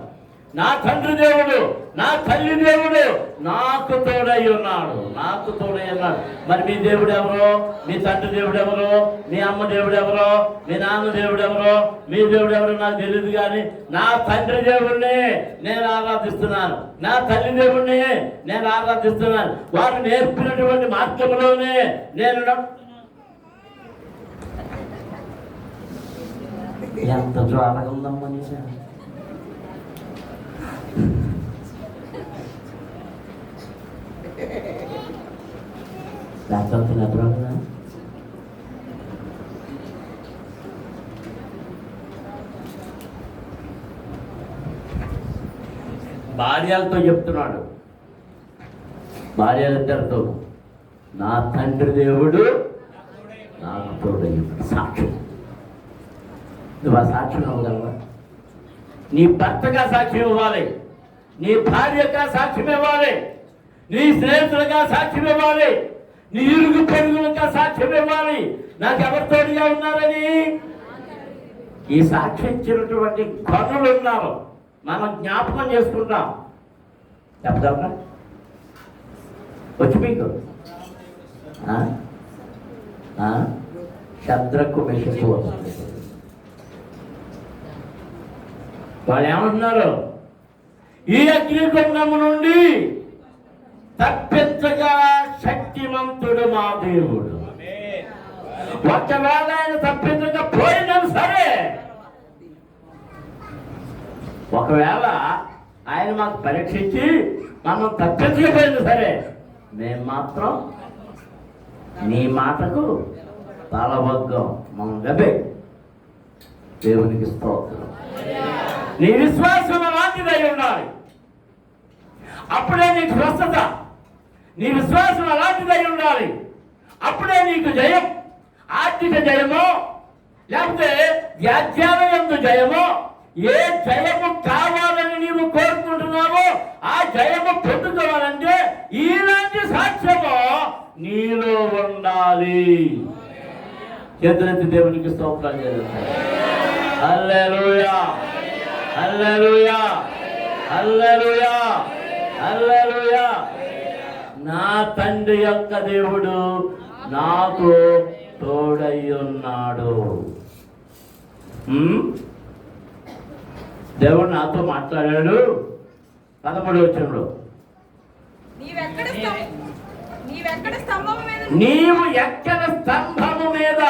నా తండ్రి దేవుడు, నా తల్లి దేవుడు నాకు తోడై ఉన్నాడు, నాకు తోడై ఉన్నాడు. మరి మీ దేవుడు ఎవరో? మీ తండ్రి దేవుడు ఎవరో? మీ అమ్మ దేవుడు ఎవరో? మీ నాన్న దేవుడు ఎవరో? మీ దేవుడు ఎవరో నాకు తెలియదు, కానీ నా తండ్రి దేవుడిని నేను ఆరాధిస్తున్నాను, నా తల్లి దేవుడిని నేను ఆరాధిస్తున్నాను. వారు నేర్పినటువంటి మార్గంలోనే నేను ఎంత జ్వాలగా ఉందమ్మా నీకు. భార్యలతో చెప్తున్నాడు, భార్యలిద్దరితో, నా తండ్రి దేవుడు నాకు తోడయ్యాడు. సాక్ష్యం. నువ్వు ఆ సాక్ష్యం ఇవ్వగలవా? నీ భర్తగా సాక్ష్యం ఇవ్వాలి, నీ భార్యగా సాక్ష్యం ఇవ్వాలి, నీ స్నేహితులుగా సాక్ష్యం ఇవ్వాలి, నీ ఇరుగు పొరుగులుగా సాక్ష్యం ఇవ్వాలి. నాకు ఎవరు తోడుగా ఉన్నారని ఈ సాక్ష్యం ఇచ్చినటువంటి గనులు ఉన్నారు. మనం జ్ఞాపకం చేసుకుంటాం. చెప్తారా వచ్చి మీకు? శద్రకు మెషకు వస్తుంది. వాళ్ళు ఏమంటున్నారు? ఈ అగ్నిగుండము నుండి తప్పించగా శక్తిమంతుడు మా దేవుడు. ఒకవేళ ఆయన తప్పించకపోయినా సరే, ఒకవేళ ఆయన మాకు పరీక్షించి మనం తప్పించకపోయినా సరే, మేము మాత్రం నీ మాటకు తలవగ్గం. మనం గబే. దేవునికి స్తోత్రం. నీ విశ్వాసం అలాంటిదై ఉండాలి, అప్పుడే నీకు స్వస్థత. నీ విశ్వాసం అలాంటిదై ఉండాలి, అప్పుడే నీకు జయం. ఆర్థిక జయమో లేకపోతే వ్యాధ్యాలయందు జయమో, ఏ జయము కావాలని నీవు కోరుకుంటున్నావో ఆ జయము పొందుకోవాలంటే ఇలాంటి సాక్ష్యము నీలో ఉండాలి. చేతులెత్తి దేవునికి స్తోత్రం చేస్తాను. హల్లెలూయా, హల్లెలూయా, హల్లెలూయా, హల్లెలూయా. నా తండ్రి యొక్క దేవుడు నాకు తోడయ్యున్నాడు. దేవుడు నాతో మాట్లాడాడు. 13వ వచనంలో నీవు ఎక్కడ స్తంభము మీద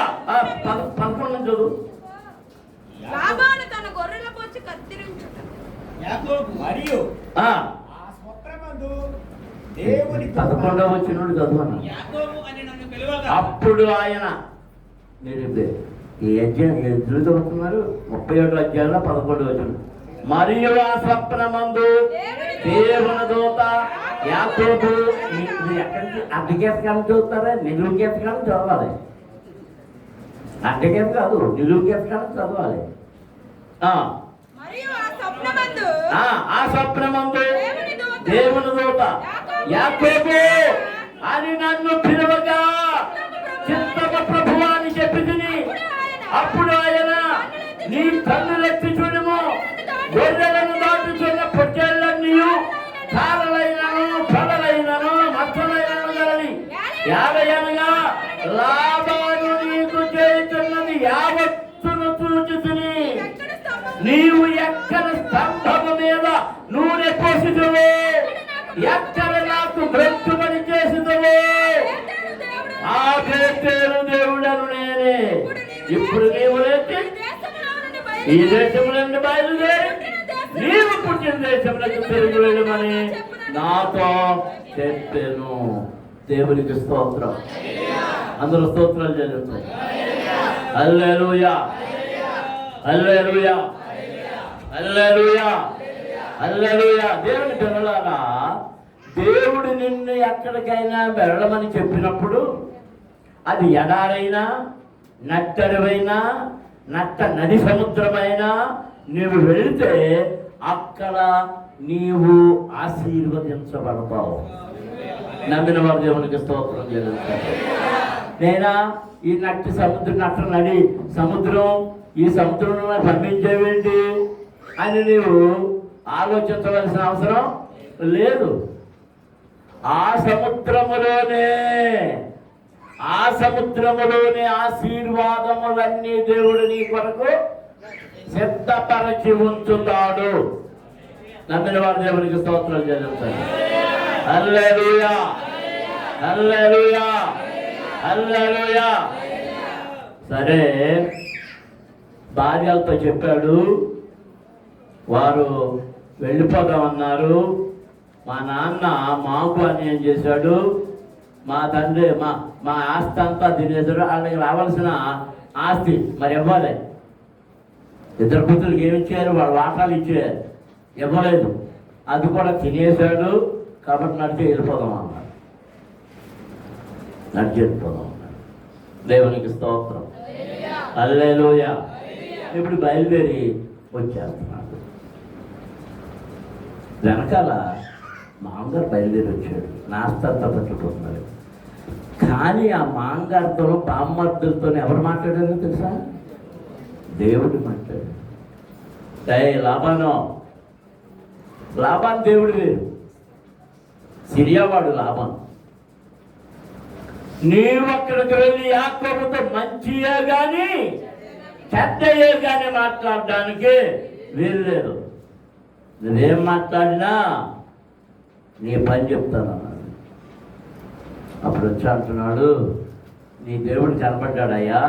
11 చదువు. లాబాను తన గొర్రెల బొచ్చు కత్తిరించుట మరియు 11వ వచనం చదువు. అప్పుడు ఆయన మీరు ఈ అధ్యాయం ఎదురు చదువుతున్నారు. 37వ అధ్యాయంలో 11వ వచనం. మరియు ఆ స్వప్నమందు దేవుని దూత యాకోబు, అడ్డగీతకాలం చదువుతారా? నిలువు గీతకాలం చదవాలి. అడ్డగీత కాదు, నిలువు గీతకాలం చదవాలి. ఆ స్వప్నమందు దేవుని దూత యాకోబు అని నన్ను పిలవగా చిత్తమ ప్రభువా అని చెప్పి తిని, అప్పుడు ఆయన నీ కన్నులెత్తి చూడము, గొర్రెలను దాటుతున్న పొట్టేళ్ళన్నీ కాలలైనను పడలైనను మచ్చలైనను గలని యాభైనగా లాభాలు నీకు చేస్తున్నది యావత్తును చూచుతుని, నీవు ఎక్కడ స్తంభము మీద నూనె పోసిదువో, ఎక్కడ నాకు బ్రతుమని చేసిదువో ఆ పేరు దేవుడను నేనే. ఇప్పుడు నీవు లేచి ఈ దేశము నుండి బయలుదేరి నీవు పుట్టిన దేశములకు తిరిగి వెళ్ళమని నాతో చెప్పాను. దేవునికి స్తోత్రం. అందరూ స్తోత్రాలు చెల్లించారు. హల్లెలూయా, హల్లెలూయా, హల్లెలూయా, హల్లెలూయా. దేవుని పిల్లలారా, దేవుడు నిన్ను ఎక్కడికైనా వెళ్ళమని చెప్పినప్పుడు అది ఎడారైనా, నట్టడివైనా, నట్ట నది సముద్రమైనా నీవు వెళితే అక్కడ నీవు ఆశీర్వదించబడతావు. నమ్మిన వారు దేవునికి స్తోత్రం చెల్లించారు. నేనా ఈ నట్టి నట్ట నడి సముద్రం, ఈ సముద్రంలో పంపించేవేంటి అని నీవు ఆలోచించవలసిన అవసరం లేదు. ఆ సముద్రములోనే ఆశీర్వాదములన్నీ దేవుడు నీ కొరకు సిద్ధపరచి ఉంచుతాడు. నమ్మిన వారు దేవునికి స్తోత్రాలు చెల్లించారు. హల్లెలూయా, హల్లెలూయా, హల్లెలూయా. సరే, భార్యలతో చెప్పాడు, వారు వెళ్ళిపోదామన్నారు. మా నాన్న మాకు అన్యాయం చేశాడు, మా తండ్రి మా ఆస్తి అంతా తినేశాడు. వాళ్ళకి రావాల్సిన ఆస్తి మరి ఇవ్వాలి. ఇద్దరు కూతురికి ఏమిచ్చారు? వాళ్ళు వాటాలు ఇచ్చారు, ఇవ్వలేదు. అది కూడా తినేశాడు. కాబట్టి నడిచి వెళ్ళిపోదాం అన్నాడు. నడిచి వెళ్ళిపోదాం అన్నాడు. దేవునికి స్తోత్రం. హల్లెలూయా. ఇప్పుడు బయలుదేరి వచ్చేస్తున్నాడు. వెనకాల మామగారు బయలుదేరి వచ్చాడు. నాస్తంతా పట్టుకుంటున్నాడు. కానీ ఆ మామగారితో బామ్మర్దులతో ఎవరు మాట్లాడారో తెలుసా? దేవుడు మాట్లాడాడు. లాబాన్ దేవుడు వేరు, సిరియావాడు లాబాన్. నీవు అక్కడికి వెళ్ళి యాకోబుతో మంచియే కానీ చెడ్డయే కానీ మాట్లాడడానికి వీల్లేదు. నువ్వేం మాట్లాడినా నీ పని చెప్తానన్నాడు. అప్పుడు వచ్చి అంటున్నాడు, నీ దేవుడు కనబడ్డాడయ్యా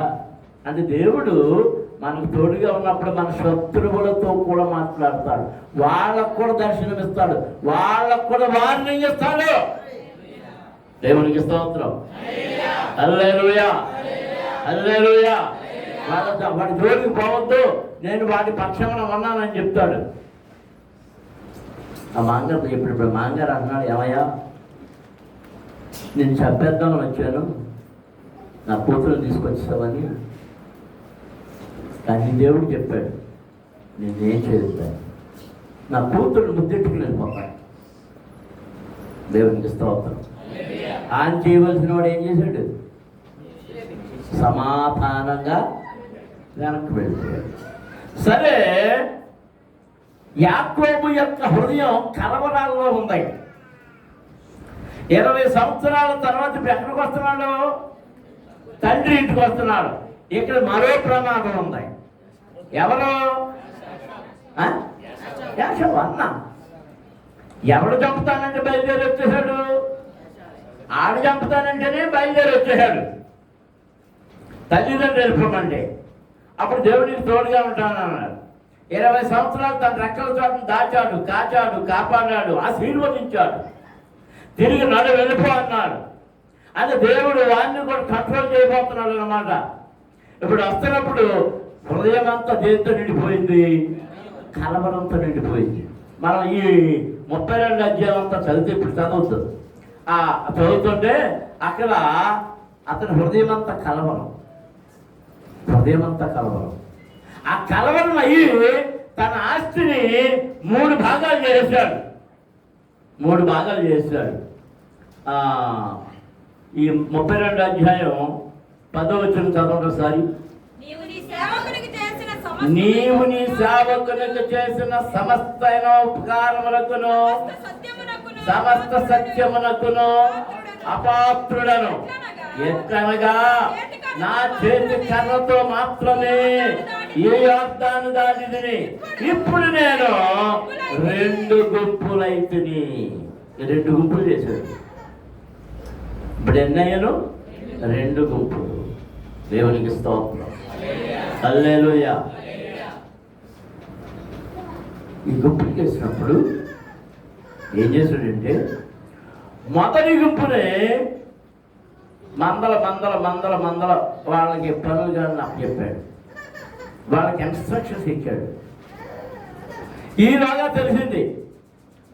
అంటే. దేవుడు మనకు తోడుగా ఉన్నప్పుడు మన శత్రువులతో కూడా మాట్లాడతాడు, వాళ్ళకు కూడా దర్శనమిస్తాడు, వాళ్ళకు కూడా వార్నింగ్ ఇస్తాడు. దేవునికి స్తోత్రం. హల్లెలూయా, హల్లెలూయా. వాడి జోలికి పోవద్దు, నేను వాడి పక్షమున ఉన్నానని చెప్తాడు. ఆ మాంగారు ఇప్పుడు మాంగారు అన్నాడు, ఏమయ్యా నేను చంపేద్దామని వచ్చాను, నా కూతురు తీసుకొచ్చావని. కానీ దేవుడు చెప్పాడు, నేనేం చేస్తాను, నా కూతురు ముద్దెట్టుకు వెళ్ళిపోతాను. దేవునికి స్తోత్రం. ఆయన చేయవలసిన వాడు ఏం చేశాడు? సమాధానంగా వెనక్కి వెళ్ళిపోయాడు. సరే, యాకోబు యొక్క హృదయం కలవరాల్లో ఉంది. 20 సంవత్సరాల తర్వాత ఇప్పుడు ఎక్కడికి వస్తున్నాడు? తండ్రి ఇంటికి వస్తున్నాడు. ఇక్కడ మరో ప్రమాదం ఉంది. ఎవరు? యాషావు అన్న. ఎవడు చంపుతానంటే బయలుదేరి వచ్చేసాడు. ఆడు చంపుతానంటేనే బయలుదేరి వచ్చేసాడు. తల్లిదండ్రులు వెళ్ళిపోమండి. అప్పుడు దేవుడికి తోడుగా ఉంటానన్నాడు. 20 సంవత్సరాలు తన రెక్కల చోటను దాచాడు, కాచాడు, కాపాడాడు, ఆశీర్వదించాడు. తిరిగి నడు వెళ్ళిపో అన్నాడు. అంటే దేవుడు వాడిని కూడా కంట్రోల్ చేయబోతున్నాడు అన్నమాట. ఇప్పుడు వస్తున్నప్పుడు హృదయం అంతా దేంతో నిండిపోయింది? కలవరంతో నిండిపోయింది. మనం ఈ 32 అధ్యాయం అంతా చదివితే ఇప్పుడు చదువుతుంటే అక్కడ అతని హృదయం అంతా కలవరం. ఆ కలవరం అయ్యి తన ఆస్తిని 3 భాగాలు చేశాడు. ఈ 32 అధ్యాయం 10వ వచనం చదవండి ఒకసారి. నీవు నీ సేవకునికి చేసిన సమస్త ఉపకారములకును సమస్త సత్యమునకును అపాత్రుడను. ఎట్లనగా నా చేతి కర్రతో మాత్రమే ఏ యోర్దాను దాటిదిని, ఇప్పుడు నేను 2 గుంపులైతిని. 2 గుంపులు చేశాడు. ఇప్పుడు ఎన్నయ్యను? 2 గుంపులు. దేవునికి స్తోత్రం. హల్లెలూయా. ఈ గుంపులు చేసినప్పుడు ఏం చేశాడంటే మొదటి గుంపునే మందల వాళ్ళకి పనులు కానీ చెప్పాడు. వాళ్ళకి ఇన్స్ట్రక్షన్స్ ఇచ్చాడు. ఈలోగా తెలిసింది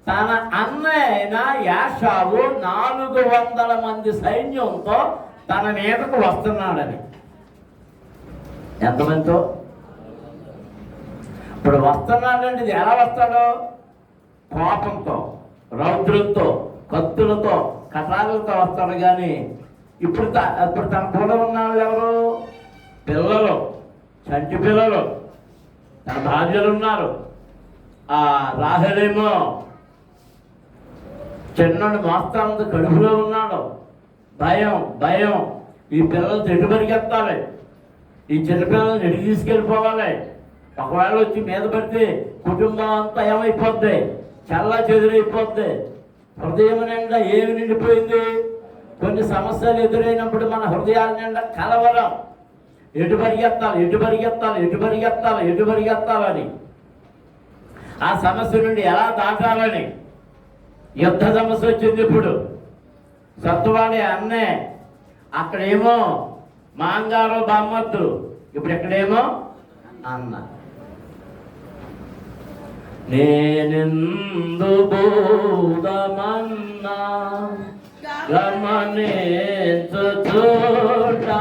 తన అన్నయ్య యాషావు 400 మంది సైన్యంతో తన మీదకు వస్తున్నాడని. ఎంతమందితో? ఇప్పుడు వస్తున్నాడంటే ఇది ఎలా వస్తాడో? కోపంతో, రౌద్రంతో, కత్తులతో, కటాలతో వస్తాడు. కానీ ఇప్పుడు తన కూడా ఉన్నాడు ఎవరు? పిల్లలు, చంటి పిల్లలు, తన భార్యలు ఉన్నారు. ఆ రాహేలేమో చిన్నోడు మోస్తానంత కడుపులో ఉన్నాడు. భయం. ఈ పిల్లలు ఎటు పరిగెత్తాలి, ఈ చిన్నపిల్లలను ఎటు తీసుకెళ్ళిపోవాలి. ఒకవేళ వచ్చి మీద పడితే కుటుంబం అంతా ఏమైపోద్ది? చల్లా చెదురైపోద్ది. హృదయం నిండా ఏమి నిండిపోయింది? కొన్ని సమస్యలు ఎదురైనప్పుడు మన హృదయాల నిండా కలవరం. ఎటు పరిగెత్తాలని, ఆ సమస్య నుండి ఎలా దాటాలని యుద్ధ సమస్య వచ్చింది. ఇప్పుడు సత్తువాడి అన్నే, అక్కడేమో మాంగారు బామ్మద్దులు, ఇప్పుడు ఎక్కడేమో అన్న. నేనెందు బోధమన్నా గమనించు చూడవారు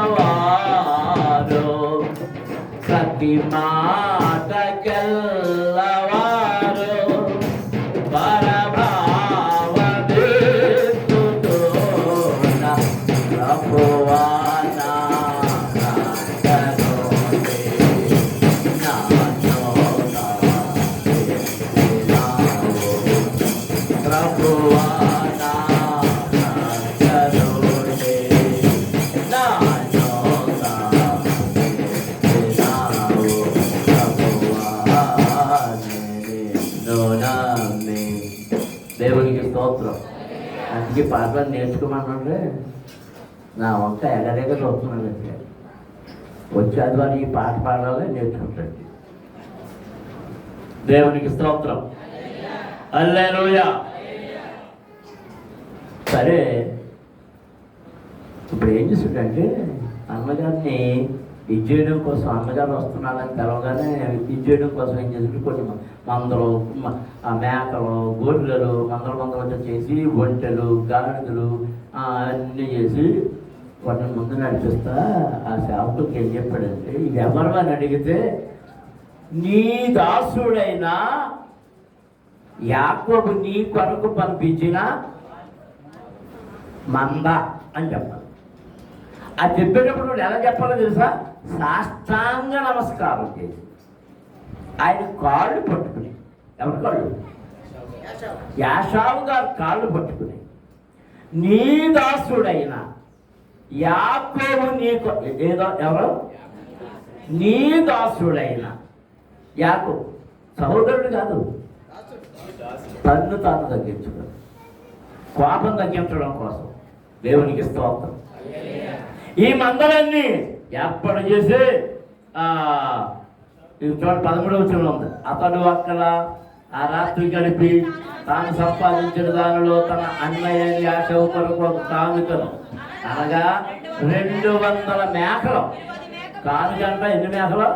ప్రతి మాటకెల్లవారు దేవునికి స్తోత్రం. అందుకే పాటలు నేర్చుకోమనంటే నా వంక ఎగరేగ చూస్తున్నానంటే వచ్చేది వారు ఈ పాట పాడాలని నేర్చుకుంటాడు. దేవునికి స్తోత్రం. హల్లెలూయా. సరే, ఇప్పుడు ఏం చేసాడంటే అన్నగారిని ఇచ్చేయడం కోసం, అన్నగారు వస్తున్నాడని తెలవగానే ఇచ్చేయడం కోసం ఏం చేసి కొన్ని మందలు, మేకలు, గొర్రెలు మందలు చేసి ఒంటెలు, గాడిదలు అన్నీ చేసి వాటిని ముందు నడిపిస్తా ఆ సేవకుడికి ఏం చెప్పాడంటే, ఇది ఎవరు అని అడిగితే నీ దాసుడైన యాకోబు నీ కొరకు పంపించిన మంద అని చెప్పాలి. అది చెప్పేటప్పుడు నువ్వు ఎలా చెప్పాలో తెలుసా? సాష్టాంగ నమస్కారం చేసి ఆయన కాళ్ళు పట్టుకుని, ఎవరి కాళ్ళు? యాషావు గారు కాళ్ళు పట్టుకుని నీ దాసుడైన యాకోబు నీకు ఏదో ఎవరు నీ దాసుడైన యాకోబు సహోదరుడు కాదు, తన్ను తాను తగ్గించడం, కోపం తగ్గించడం కోసం. దేవునికి స్తోత్రం. ఈ మందలన్నీ ఏర్పాటు చేసి చూడండి 13వ ఉంది. అతడు అక్కడ ఆ రాత్రి గడిపి తాను సంపాదించిన దానిలో తన అన్నయ్య యాషవు కొరకు ఒక కానుకను, అనగా 200 మేకలు. కానుకంట ఎన్ని మేకలు?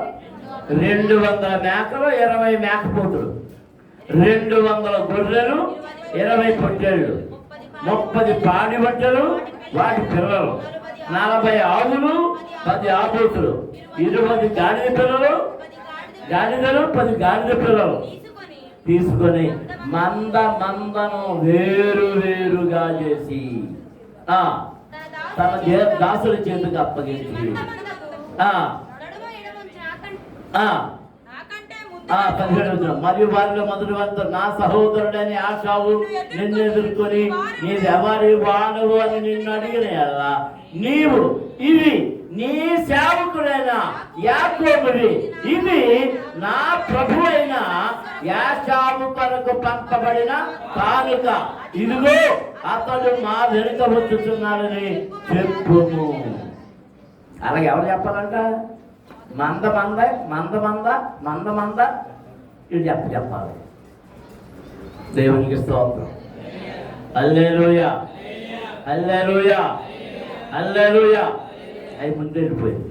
200 మేకలు, 20 మేకపోతులు, 200 గొర్రెలు, 20 పొట్టేళ్ళు, 30 పాడి బట్టలు వాటి పిల్లలు, 40 ఆవులు, 10 ఆబోతులు, 20 గాడిద పిల్లలు, 10 గాడిద పిల్లలు తీసుకొని మందను వేరుగా చేసి తన దాసుల చేతికి అప్పగించి మరియు వారిలో మొదటి వారితో, నా సహోదరుడని ఆశావు నిన్ను ఎదుర్కొని నీవెవరి వాడవు అని నిన్ను అడిగిన ఎలా నీవు ఇవి నీ సేవకుడైన యాకోబువి, ఇవి నా ప్రభు అయిన యాషావు కొరకు పంపబడిన కానుక, ఇదిగో అతడు మా వెనుక వచ్చుతున్నాడని చెప్పుము. అలాగే ఎవరు చెప్పాలంట? మంద ఇది చెప్పాలి. దేవునికి స్తోత్రం. హల్లెలూయా, హల్లెలూయా, హల్లెలూయా. అవి ముందు వెళ్ళిపోయింది.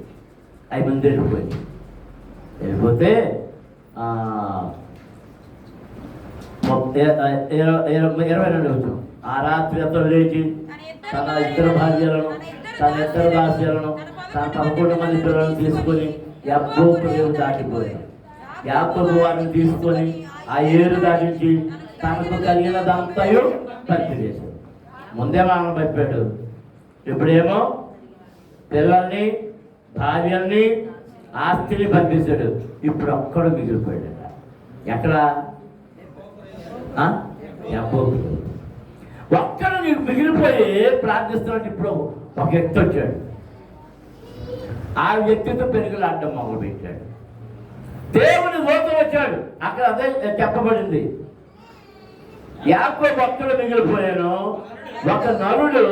వెళ్ళిపోతే 22 వచ్చిన ఆ రాత్రి అతడు లేచి తన 2 భార్యలను, తన 2 దాస్యలను, తన 11 మంది పిల్లలను తీసుకొని యాకోబు దాటిపోయాడు. యాకోబు వారిని తీసుకొని ఆ ఏరు దాటించి తనకు కలిగినదంతయు పంపివేశాడు. ముందే మనం పంపాడు, ఇప్పుడేమో పిల్లల్ని, భార్యల్ని, ఆస్తిని పంపించాడు. ఇప్పుడు ఒక్కడు మిగిలిపోయాడు. ఎక్కడ? ఒక్కడు నీకు మిగిలిపోయి ప్రార్థిస్తున్నట్టు ఇప్పుడు ఒక వ్యక్తి వచ్చాడు. ఆ వ్యక్తితో పెరుగులాడడం మొదలు పెట్టాడు. దేవుని దూత వచ్చాడు. అక్కడ అదే చెప్పబడింది. యాకోబు ఒక్కడు మిగిలిపోయాను. ఒక నరుడు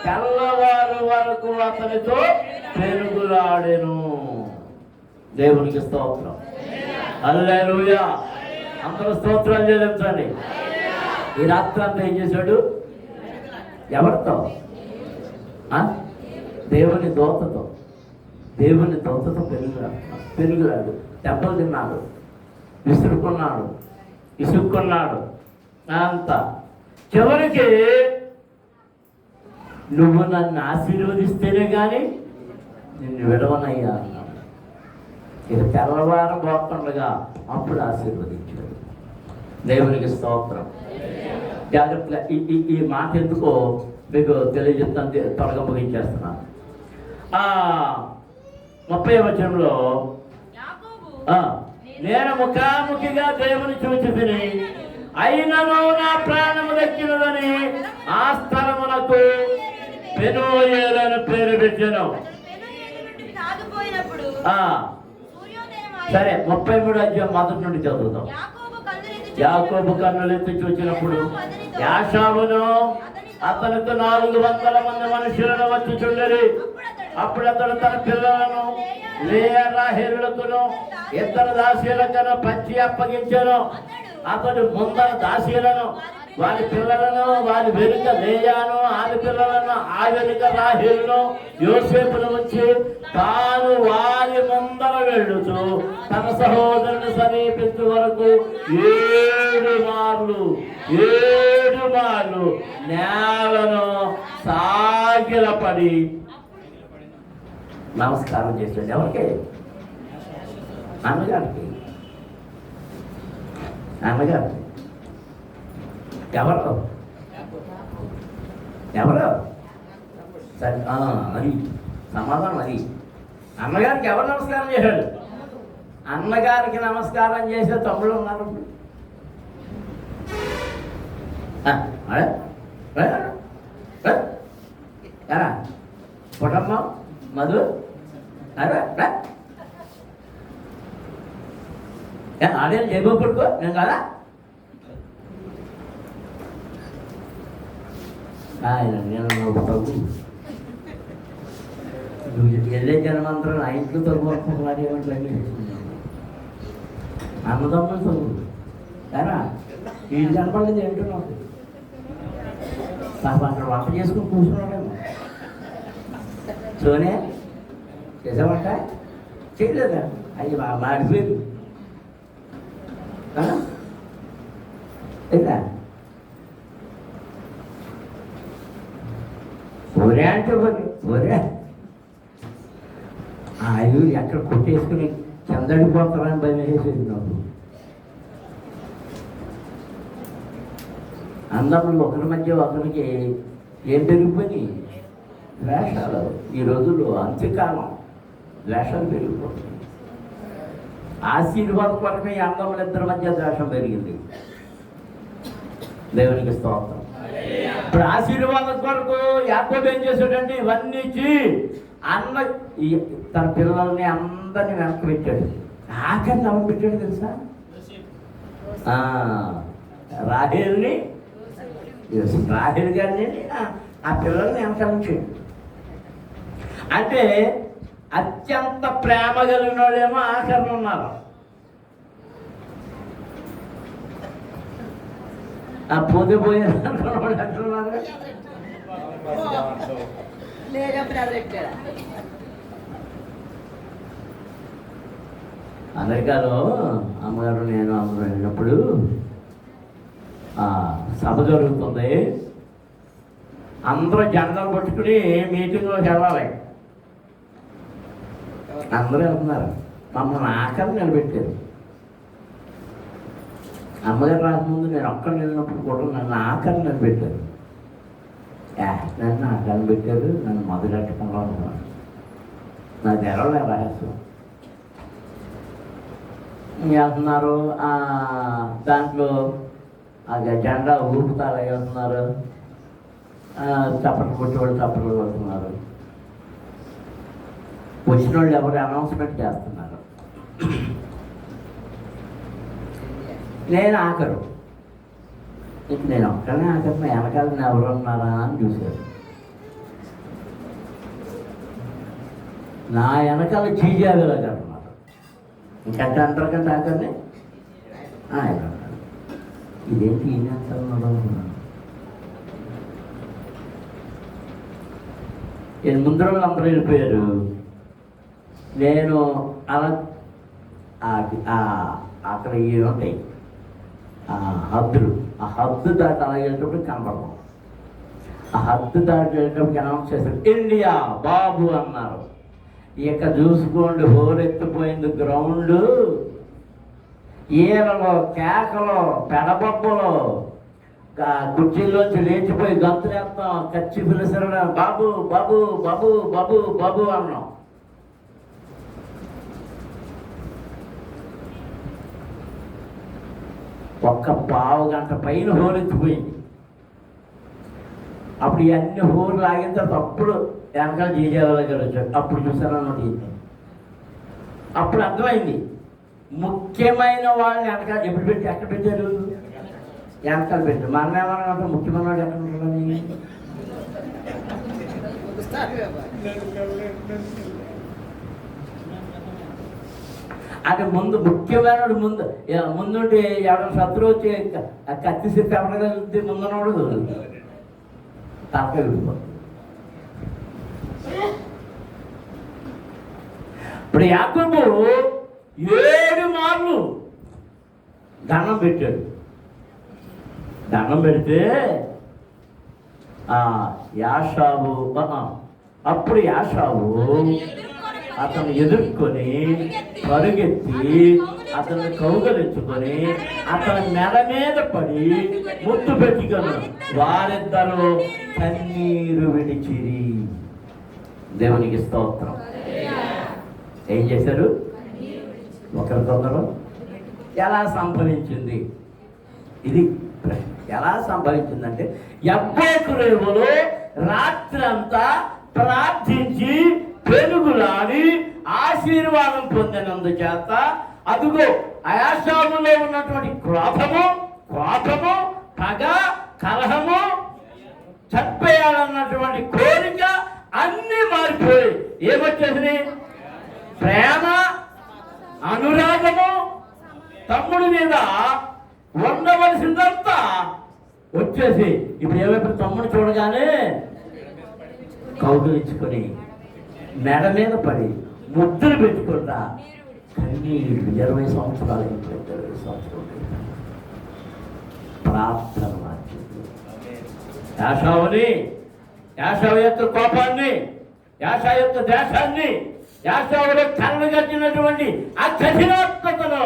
తెల్లవారు వరకు అతనితో పెరుగులాడెను. దేవునికి స్తోత్రం. హల్లెలూయా. అందరూ స్తోత్రాలు చెల్లించండి. ఈ రాత్రి అంతా ఏం చేశాడు? ఎవరితో? దేవుని దూతతో పెరుగులాడు. దెబ్బలు తిన్నాడు, ఇసుక్కున్నాడు అంత. చివరికి నువ్వు నన్ను ఆశీర్వదిస్తేనే కానీ నిన్ను విడవనయ్యా అన్నాడు. ఇక తెల్లవారం పోతుండగా అప్పుడు ఆశీర్వదించాడు. దేవునికి స్తోత్రం. జాగ్రత్తగా ఈ మాట ఎందుకో మీకు తెలియజేస్తాను, త్వరగా ముగించేస్తున్నాను. 30వ వచనంలో, నేను ముఖాముఖిగా దేవుని చూచి తిని అయినను నా ప్రాణము దక్కినదని ఆ స్థలమునకు పెనూయేలని పేరు పెట్టాను. సరే, 33వ అధ్యాయం మొదటి నుండి చదువుతాం. యాకోబు కన్నులెత్తి చూచినప్పుడు యాషావును అతనితో 400 మంది మనుషులను వచ్చి చుండరి. అప్పుడు అతడు తన పిల్లలను లేయా రాహేలులకును 2 దాసీలకును పంచి అప్పగించాను. అతడు ముందర దాసీలను, వారి పిల్లలను, వారి వెనుక లేయాను, ఆమె పిల్లలను, ఆ వెనుక రాహేలును, యోసేపును వచ్చి తాను వారి ముందర వెళ్ళుచు తన సహోదరుని సమీపించే వరకు 7 మార్లు నేలను సాగిలపడి నమస్కారం చేశాడు. ఎవరికి? అన్నగారికి. ఎవరు? సరే, అది సమాధానం. అది అన్నగారికి ఎవరు నమస్కారం చేశాడు? అన్నగారికి నమస్కారం చేసే తమ్ముడు ఉన్నారు. పుటమ్మ మధు అరే ఆడేం జైబో పడుకో నేను కదా నేను నువ్వు వెళ్ళే జనమంతరం ఆ ఇంట్లో తగ్గుతున్నారు ఏమంటే అన్నదమ్ములు చదువు సరే వీళ్ళు కనపడలేదు ఏంటో నాకు అక్కడ వంట చేసుకుని కూర్చున్నాడేమో సోనే చేసామంట చేయలేదా అయ్యి మాడిపోయింది లేదా ఒరే అంటే ఒరే అయ్యో ఎక్కడ కొట్టేసుకుని చందడిపోతారని భయం వేసేది నాకు అందరూ ఒకరి మధ్య ఒకరికి ఏం పెరిగిపోయి ద్వేషాలు ఈ రోజుల్లో అంత్యకాలం ద్వేషాలు పెరిగిపోతుంది ఆశీర్వాదం కొరకు ఈ అందముల ఇద్దరి మధ్య ద్వేషం పెరిగింది దేవునికి స్తోత్రం ఇప్పుడు ఆశీర్వాదం కొరకు యాకోబు ఏం చేశాడంటే ఇవన్నీ ఇచ్చి అన్న తన పిల్లల్ని అందరినీ వెనక్కి పెట్టాడు ఆఖరిని ఎవరు పెట్టాడు తెలుసా రాహేల్ని రాహేల్ గారిని ఆ పిల్లల్ని వెనకాలించాడు అంటే అత్యంత ప్రేమ కలిగిన వాళ్ళేమో ఆఖరణ ఉన్నారు ఆ పోతే పోయారు వాళ్ళు ఎక్కడున్నారు అమెరికాలో అమ్మగారు నేను అమ్మ వెళ్ళినప్పుడు సభ జరుగుతుంది అందరూ జెండాలు పట్టుకుని మీటింగ్లోకి వెళ్ళాలి అందరూ వెళ్తున్నారు మమ్మల్ని ఆఖరి నిలబెట్టారు అమ్మగారు రాకముందు నేను ఒక్కడ వెళ్ళినప్పుడు కూడా నన్ను ఆఖరి నిలబెట్టారు నన్ను ఆఖరిని పెట్టారు నన్ను మొదలెట్టకుండా ఉన్నాను నా తెరవలే రహస్యం వెళ్తున్నారు దాంట్లో అది జెండా ఊపుతారు వెళ్తున్నారు చప్పట్లు కొట్టేవాళ్ళు చప్పట్లు కొడుతున్నారు వచ్చిన వాళ్ళు ఎవరు అనౌన్స్మెంట్ చేస్తున్నారు నేను ఆఖరు ఇంక నేను ఒక్కనే ఆఖరు వెనకాల ఎవరు ఉన్నారా అని చూశారు నా వెనకాల చీజావేలా కడుతున్నారు ఇంకంటే అంటారు కంటే ఆఖరిని ఇదేంటి ఏం చేస్తారన్నాడు నేను ముందు రోజులు అందరూ వెళ్ళిపోయారు నేను అలా అక్కడ ఉంటాయి హద్దులు ఆ హద్దు దాటి అలా వెళ్ళేటప్పుడు కనపడతాం ఆ హద్దు దాటి వెళ్ళేటప్పుడు అనౌన్స్ చేశారు ఇండియా బాబు అన్నారు ఇక చూసుకోండి హోరెత్తిపోయింది గ్రౌండ్ ఈరలో కేకలో పెడబొబ్బలో కుర్చీల్లోంచి లేచిపోయి గంతులేస్తాం కచ్చి పిలిసరడం బాబు బాబు బాబు బాబు బాబు అన్నాం ఒక్క పావు గంట పైన హోరెత్తిపోయింది అప్పుడు ఇవన్నీ హోర్లు ఆగిన తర్వాత అప్పుడు వెనకాల జీజాల గారు వచ్చాడు అప్పుడు చూసాను అన్నమాట అప్పుడు అర్థమైంది ముఖ్యమైన వాళ్ళని వెనకాల ఎప్పుడు పెట్టి ఎక్కడ పెట్టారు వెనకాల పెట్టారు మనం ఏమన్నా ముఖ్యమైన వాడు ఎక్కడ ఉంటుందని అంటే ముందు ముఖ్యమైన ముందుండి ఎవరైనా శత్రువు వచ్చి కత్తి సిద్ధి ఎవరికీ ముందున్నవాడు తలకాయ విడిపోతుంది ఇప్పుడు యాకోబు 7 మార్లు దండం పెట్టాడు దండం పెడితే యాషావు అప్పుడు యాషావు అతను ఎదుర్కొని పరుగెత్తి అతన్ని కౌగలించుకొని అతని మెడ మీద పడి ముద్దు పెట్టుకుని వారిద్దరూ కన్నీరు విడిచిరి దేవునికి స్తోత్రం ఏం చేశారు ఒకరికొకరు ఎలా సంభవించింది ఇది ప్రశ్న ఎలా సంభవించిందంటే యబ్బోకు రేవులో రాత్రి అంతా ప్రార్థించి పెనుగులాడి ఆశీర్వాదం పొందినందుచేత అదుగో యాషావులో ఉన్నటువంటి క్రోధము, కోపము, పగ, కలహము, చంపేయాలన్నటువంటి కోరిక అన్నీ మారిపోయి ఏమొచ్చేసినాయి? ప్రేమ, అనురాగము, తమ్ముడి మీద ఉండవలసిందంతా వచ్చేసి ఇప్పుడు ఏమైపోయి తమ్ముడు చూడగానే కౌగిలించుకొని మెడ మీద పడి ముద్దులు పెట్టుకుంటా కన్నీళ్ళు 20 సంవత్సరాలు 20 సంవత్సరాలు ప్రార్థన మార్చింది. యాషావు యొక్క కోపాన్ని, యాషావు యొక్క దేశాన్ని, యాషావులో కళ్ళు కట్టినటువంటి ఆ కఠినాత్మతను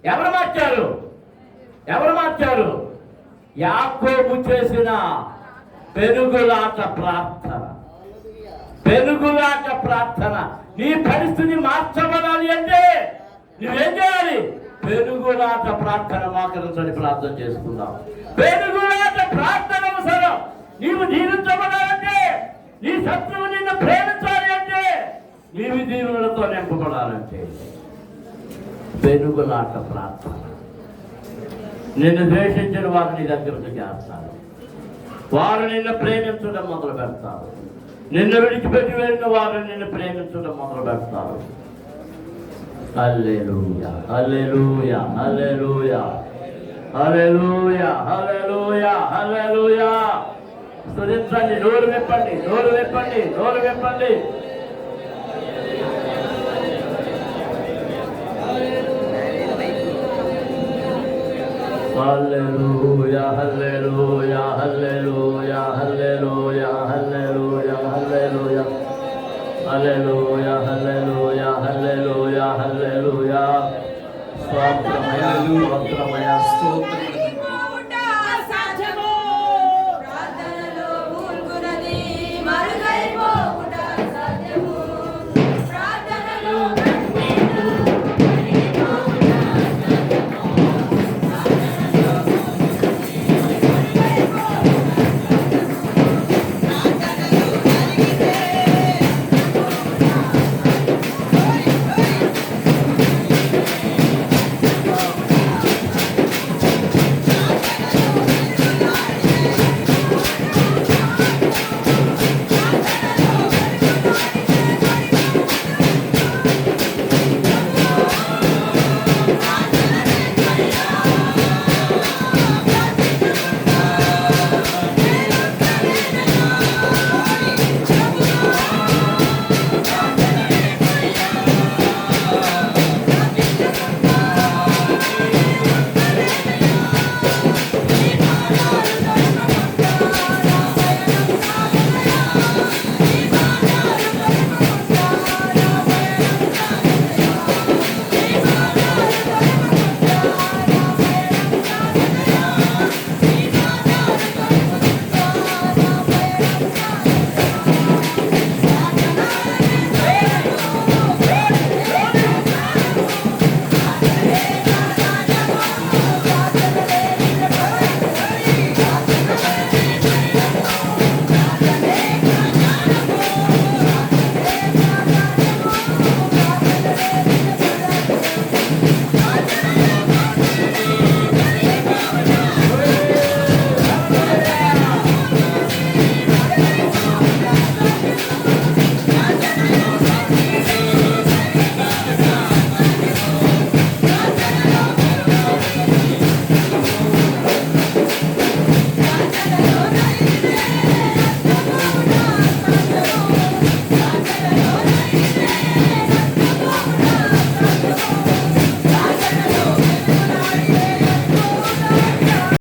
ఎవరు మార్చారు? యాకోబు చేసిన పెనుగులాట ప్రార్థన. నీ పరిస్థితి మార్చబడాలి అంటే నువ్వేం చేయాలి? పెనుగులాట ప్రార్థన మోకరించని ప్రార్థన చేసుకుందాం. పెనుగులాట ప్రార్థన అవసరం. నీవు దీవించబడాలంటే, నీ శత్రువు నిన్ను ప్రేమించాలి అంటే, నీవు దీవులతో నింపబడాలంటే పెనుగులాట ప్రార్థన. నిన్ను ద్వేషించిన వారు నీ దగ్గరకు చేస్తారు. వారు నిన్ను ప్రేమించడం మొదలు పెడతారు. నిన్ను విడిచిపెట్టి వెళ్ళిన వారు నిన్ను ప్రేమించడం మొదలు పెడతారు. హల్లెలూయా, హల్లెలూయా, హల్లెలూయా, హల్లెలూయా, హల్లెలూయా, హల్లెలూయా. స్తుతించండి, నోరు విప్పండి. హల్లెలూయా, హల్లెలూయా, హల్లెలూయా, హల్లెలూయా, హల్లెలూయా, హల్లెలూయా, హల్లెలూయా, హల్లెలూయా, హల్లెలూయా, హల్లెలూయా. స్తోత్రమయ, స్తోత్రమయ, స్తోత్రం.